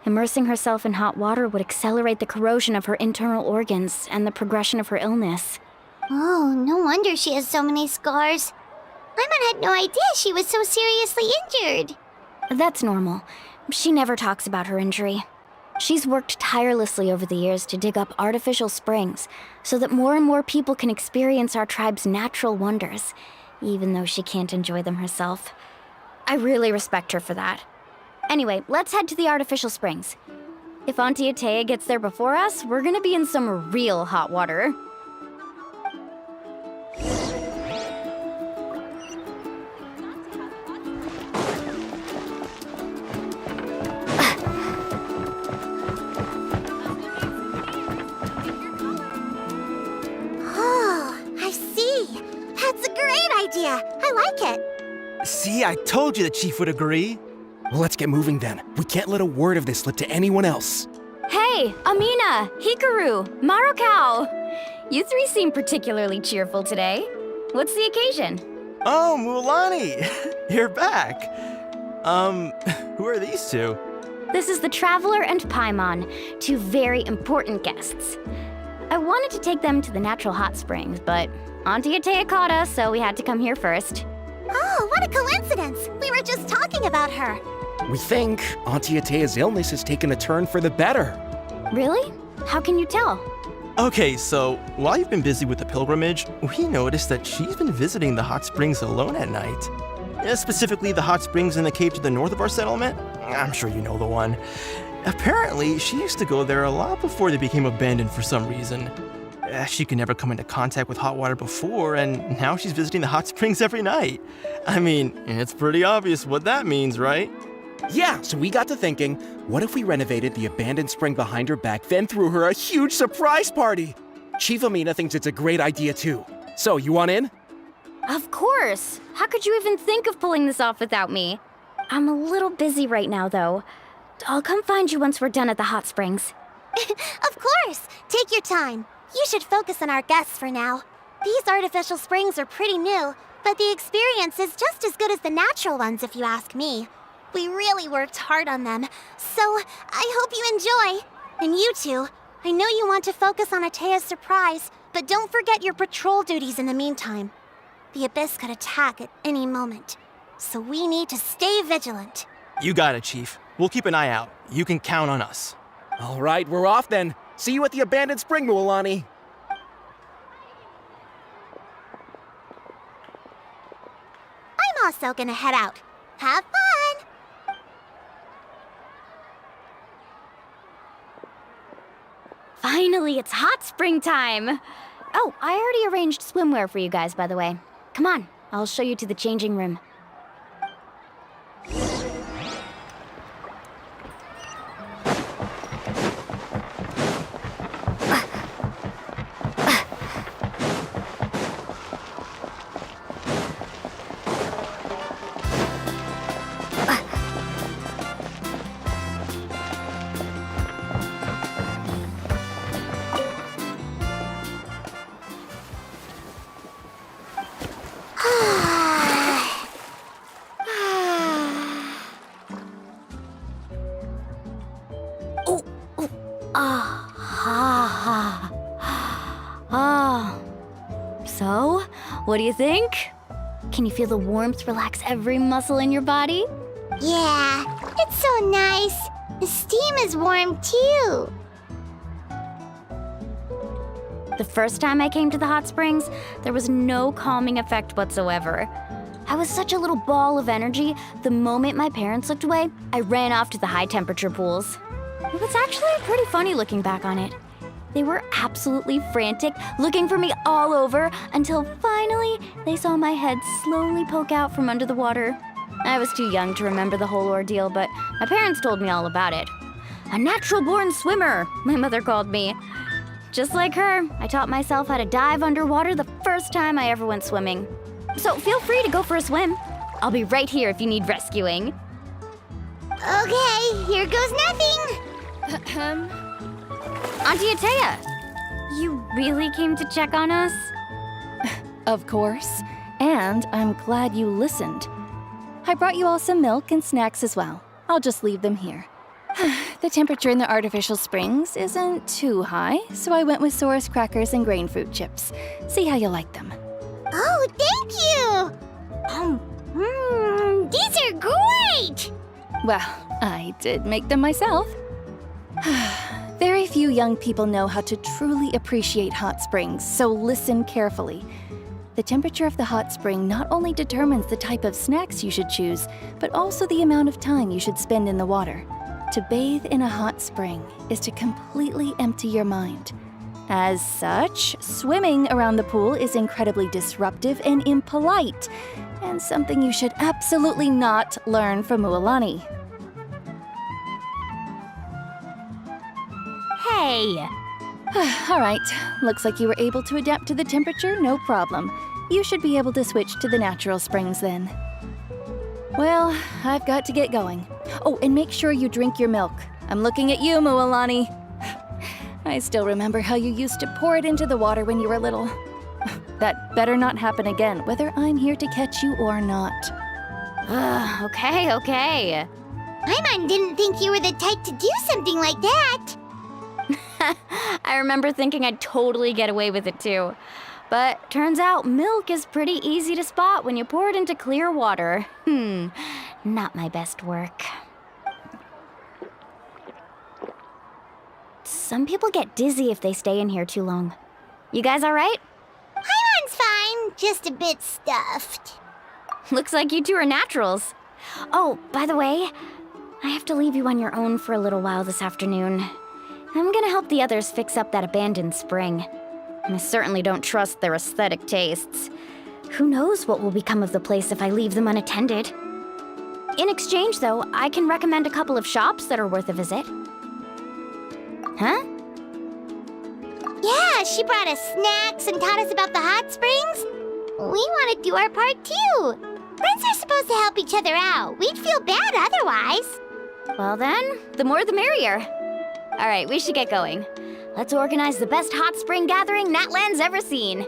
Immersing herself in hot water would accelerate the corrosion of her internal organs and the progression of her illness. Oh, no wonder she has so many scars. Paimon had no idea she was so seriously injured. That's normal. She never talks about her injury. She's worked tirelessly over the years to dig up artificial springs so that more and more people can experience our tribe's natural wonders, even though she can't enjoy them herself. I really respect her for that. Anyway, let's head to the artificial springs. If Auntie Atea gets there before us, we're gonna be in some real hot water. Oh, I see. That's a great idea. I like it. See, I told you the chief would agree. Well, let's get moving then. We can't let a word of this slip to anyone else. Hey, Amina, Hikaru, Marukau! You three seem particularly cheerful today. What's the occasion? Oh, Mulani! You're back. Who are these two? This is the Traveler and Paimon, two very important guests. I wanted to take them to the natural hot springs, but Auntie Atea caught us, so we had to come here first. Oh, what a coincidence! We were just talking about her. We think Auntie Atea's illness has taken a turn for the better. Really? How can you tell? Okay, so while you've been busy with the pilgrimage, we noticed that she's been visiting the hot springs alone at night. Specifically, the hot springs in the cave to the north of our settlement. I'm sure you know the one. Apparently, she used to go there a lot before they became abandoned for some reason. She could never come into contact with hot water before, and now she's visiting the hot springs every night. I mean, it's pretty obvious what that means, right? Yeah, so we got to thinking, what if we renovated the abandoned spring behind her back, then threw her a huge surprise party? Chief Amina thinks it's a great idea too. So, you want in? Of course! How could you even think of pulling this off without me? I'm a little busy right now, though. I'll come find you once we're done at the hot springs. Of course! Take your time. You should focus on our guests for now. These artificial springs are pretty new, but the experience is just as good as the natural ones if you ask me. We really worked hard on them, so I hope you enjoy. And you two, I know you want to focus on Atea's surprise, but don't forget your patrol duties in the meantime. The Abyss could attack at any moment, so we need to stay vigilant. You got it, Chief. We'll keep an eye out. You can count on us. All right, we're off then. See you at the abandoned spring, Mulani. I'm also gonna head out. Have fun! Finally, it's hot spring time! Oh, I already arranged swimwear for you guys, by the way. Come on, I'll show you to the changing room. So, what do you think? Can you feel the warmth relax every muscle in your body? Yeah, it's so nice. The steam is warm too. The first time I came to the hot springs, there was no calming effect whatsoever. I was such a little ball of energy, the moment my parents looked away, I ran off to the high temperature pools. It was actually pretty funny looking back on it. They were absolutely frantic, looking for me all over, until finally they saw my head slowly poke out from under the water. I was too young to remember the whole ordeal, but my parents told me all about it. A natural-born swimmer, my mother called me. Just like her, I taught myself how to dive underwater the first time I ever went swimming. So feel free to go for a swim. I'll be right here if you need rescuing. Okay, here goes nothing. Auntie Atea, you really came to check on us? Of course. And I'm glad you listened. I brought you all some milk and snacks as well. I'll just leave them here. The temperature in the artificial springs isn't too high, so I went with Saurus crackers and grain fruit chips. See how you like them. Oh, thank you! These are great! Well, I did make them myself. Very few young people know how to truly appreciate hot springs, so listen carefully. The temperature of the hot spring not only determines the type of snacks you should choose, but also the amount of time you should spend in the water. To bathe in a hot spring is to completely empty your mind. As such, swimming around the pool is incredibly disruptive and impolite, and something you should absolutely not learn from Mualani. Hey! All right, looks like you were able to adapt to the temperature, no problem. You should be able to switch to the natural springs then. Well, I've got to get going. Oh, and make sure you drink your milk. I'm looking at you, Mualani. I still remember how you used to pour it into the water when you were little. That better not happen again, whether I'm here to catch you or not. Okay. Paimon didn't think you were the type to do something like that. I remember thinking I'd totally get away with it too. But turns out milk is pretty easy to spot when you pour it into clear water. Not my best work. Some people get dizzy if they stay in here too long. You guys all right? Paimon's fine, just a bit stuffed. Looks like you two are naturals. Oh, by the way, I have to leave you on your own for a little while this afternoon. I'm gonna help the others fix up that abandoned spring. I certainly don't trust their aesthetic tastes. Who knows what will become of the place if I leave them unattended? In exchange, though, I can recommend a couple of shops that are worth a visit. Huh? Yeah, she brought us snacks and taught us about the hot springs. We want to do our part too. Friends are supposed to help each other out. We'd feel bad otherwise. Well then, the more the merrier. All right, we should get going. Let's organize the best hot spring gathering Natland's ever seen.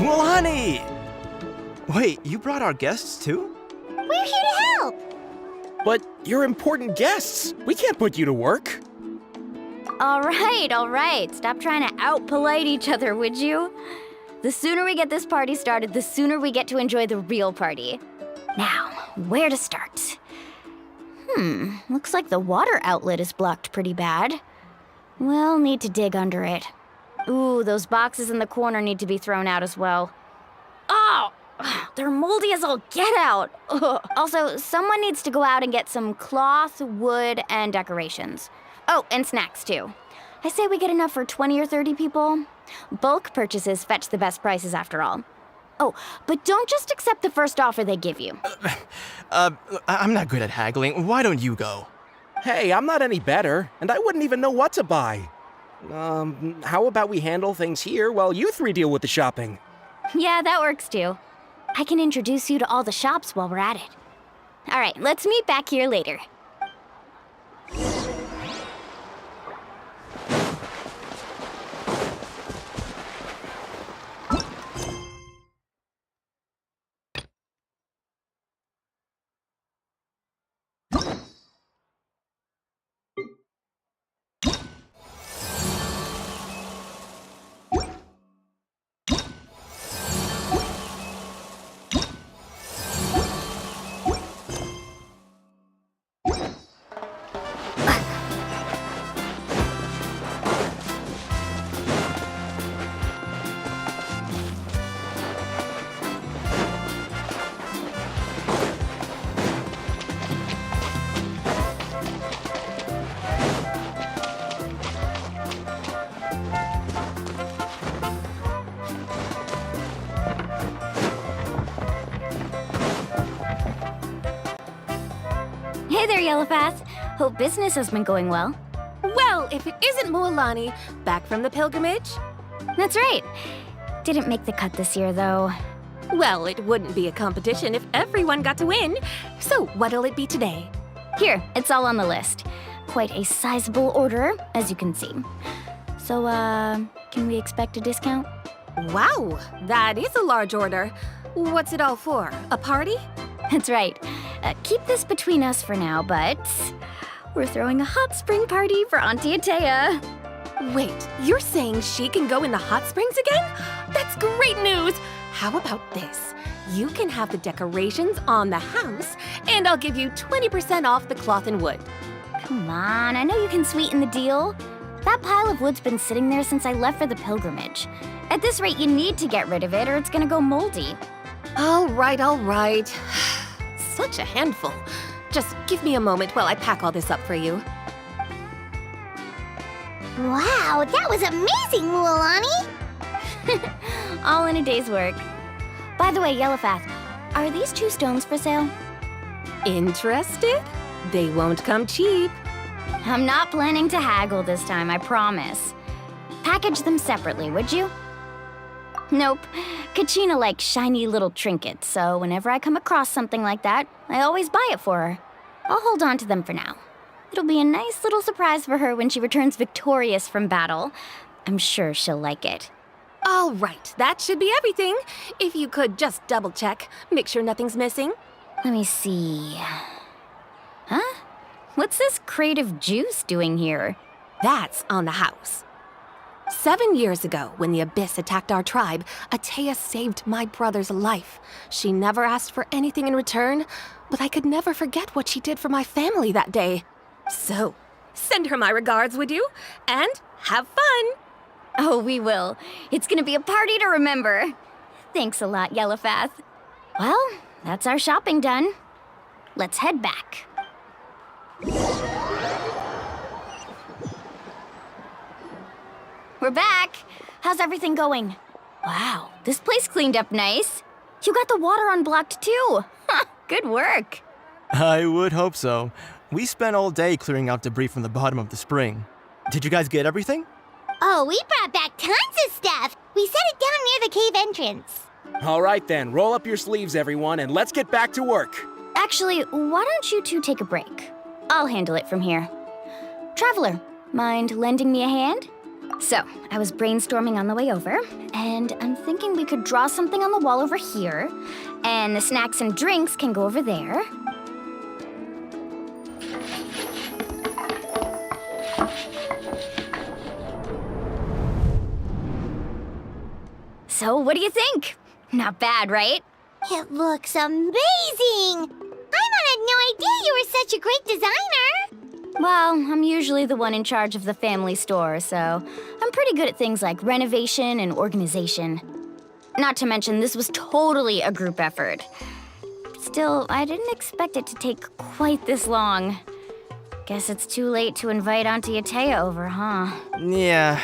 Mualani! Wait, you brought our guests too? We're here to help. But you're important guests. We can't put you to work. All right. Stop trying to out-polite each other, would you? The sooner we get this party started, the sooner we get to enjoy the real party. Now, where to start? Looks like the water outlet is blocked pretty bad. We'll need to dig under it. Ooh, those boxes in the corner need to be thrown out as well. Oh! They're moldy as all get out! Ugh. Also, someone needs to go out and get some cloth, wood, and decorations. Oh, and snacks too. I say we get enough for 20 or 30 people. Bulk purchases fetch the best prices after all. Oh, but don't just accept the first offer they give you. I'm not good at haggling. Why don't you go? Hey, I'm not any better, and I wouldn't even know what to buy. How about we handle things here while you three deal with the shopping? Yeah, that works too. I can introduce you to all the shops while we're at it. All right, let's meet back here later. Yellowfath. Hope business has been going well. Well, if it isn't Mualani, back from the pilgrimage? That's right. Didn't make the cut this year, though. Well, it wouldn't be a competition if everyone got to win. So, what'll it be today? Here, it's all on the list. Quite a sizable order, as you can see. So, can we expect a discount? Wow, that is a large order. What's it all for? A party? That's right. Keep this between us for now, but we're throwing a hot spring party for Auntie Atea. Wait, you're saying she can go in the hot springs again? That's great news! How about this? You can have the decorations on the house, and I'll give you 20% off the cloth and wood. Come on, I know you can sweeten the deal. That pile of wood's been sitting there since I left for the pilgrimage. At this rate, you need to get rid of it or it's gonna go moldy. All right. Such a handful. Just give me a moment while I pack all this up for you. Wow, that was amazing, Mualani! All in a day's work. By the way, Yellowfath, are these 2 stones for sale? Interested? They won't come cheap. I'm not planning to haggle this time, I promise. Package them separately, would you? Nope. Kachina likes shiny little trinkets, so whenever I come across something like that, I always buy it for her. I'll hold on to them for now. It'll be a nice little surprise for her when she returns victorious from battle. I'm sure she'll like it. All right, that should be everything. If you could just double check, make sure nothing's missing. Let me see. Huh? What's this crate of juice doing here? That's on the house. 7 years ago, when the Abyss attacked our tribe, Atea saved my brother's life. She never asked for anything in return, but I could never forget what she did for my family that day. So, send her my regards, would you? And have fun! Oh, we will. It's gonna be a party to remember. Thanks a lot, Yellowfath. Well, that's our shopping done. Let's head back. We're back. How's everything going? Wow, this place cleaned up nice. You got the water unblocked too. Good work. I would hope so. We spent all day clearing out debris from the bottom of the spring. Did you guys get everything? Oh, we brought back tons of stuff! We set it down near the cave entrance. All right then, roll up your sleeves, everyone, and let's get back to work. Actually, why don't you 2 take a break? I'll handle it from here. Traveler, mind lending me a hand? So, I was brainstorming on the way over, and I'm thinking we could draw something on the wall over here, and the snacks and drinks can go over there. So, what do you think? Not bad, right? It looks amazing! Paimon had no idea you were such a great designer! Well, I'm usually the one in charge of the family store, so I'm pretty good at things like renovation and organization. Not to mention, this was totally a group effort. Still, I didn't expect it to take quite this long. Guess it's too late to invite Auntie Atea over, huh? Yeah,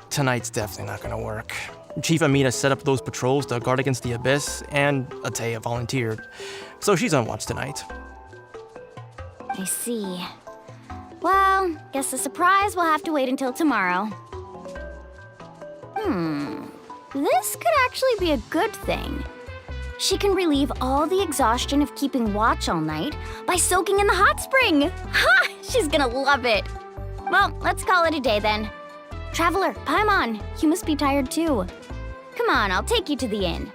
tonight's definitely not gonna work. Chief Amina set up those patrols to guard against the Abyss, and Atea volunteered. So she's on watch tonight. I see. Well, guess the surprise will have to wait until tomorrow. This could actually be a good thing. She can relieve all the exhaustion of keeping watch all night by soaking in the hot spring. Ha! She's gonna love it. Well, let's call it a day then. Traveler, Paimon, you must be tired too. Come on, I'll take you to the inn.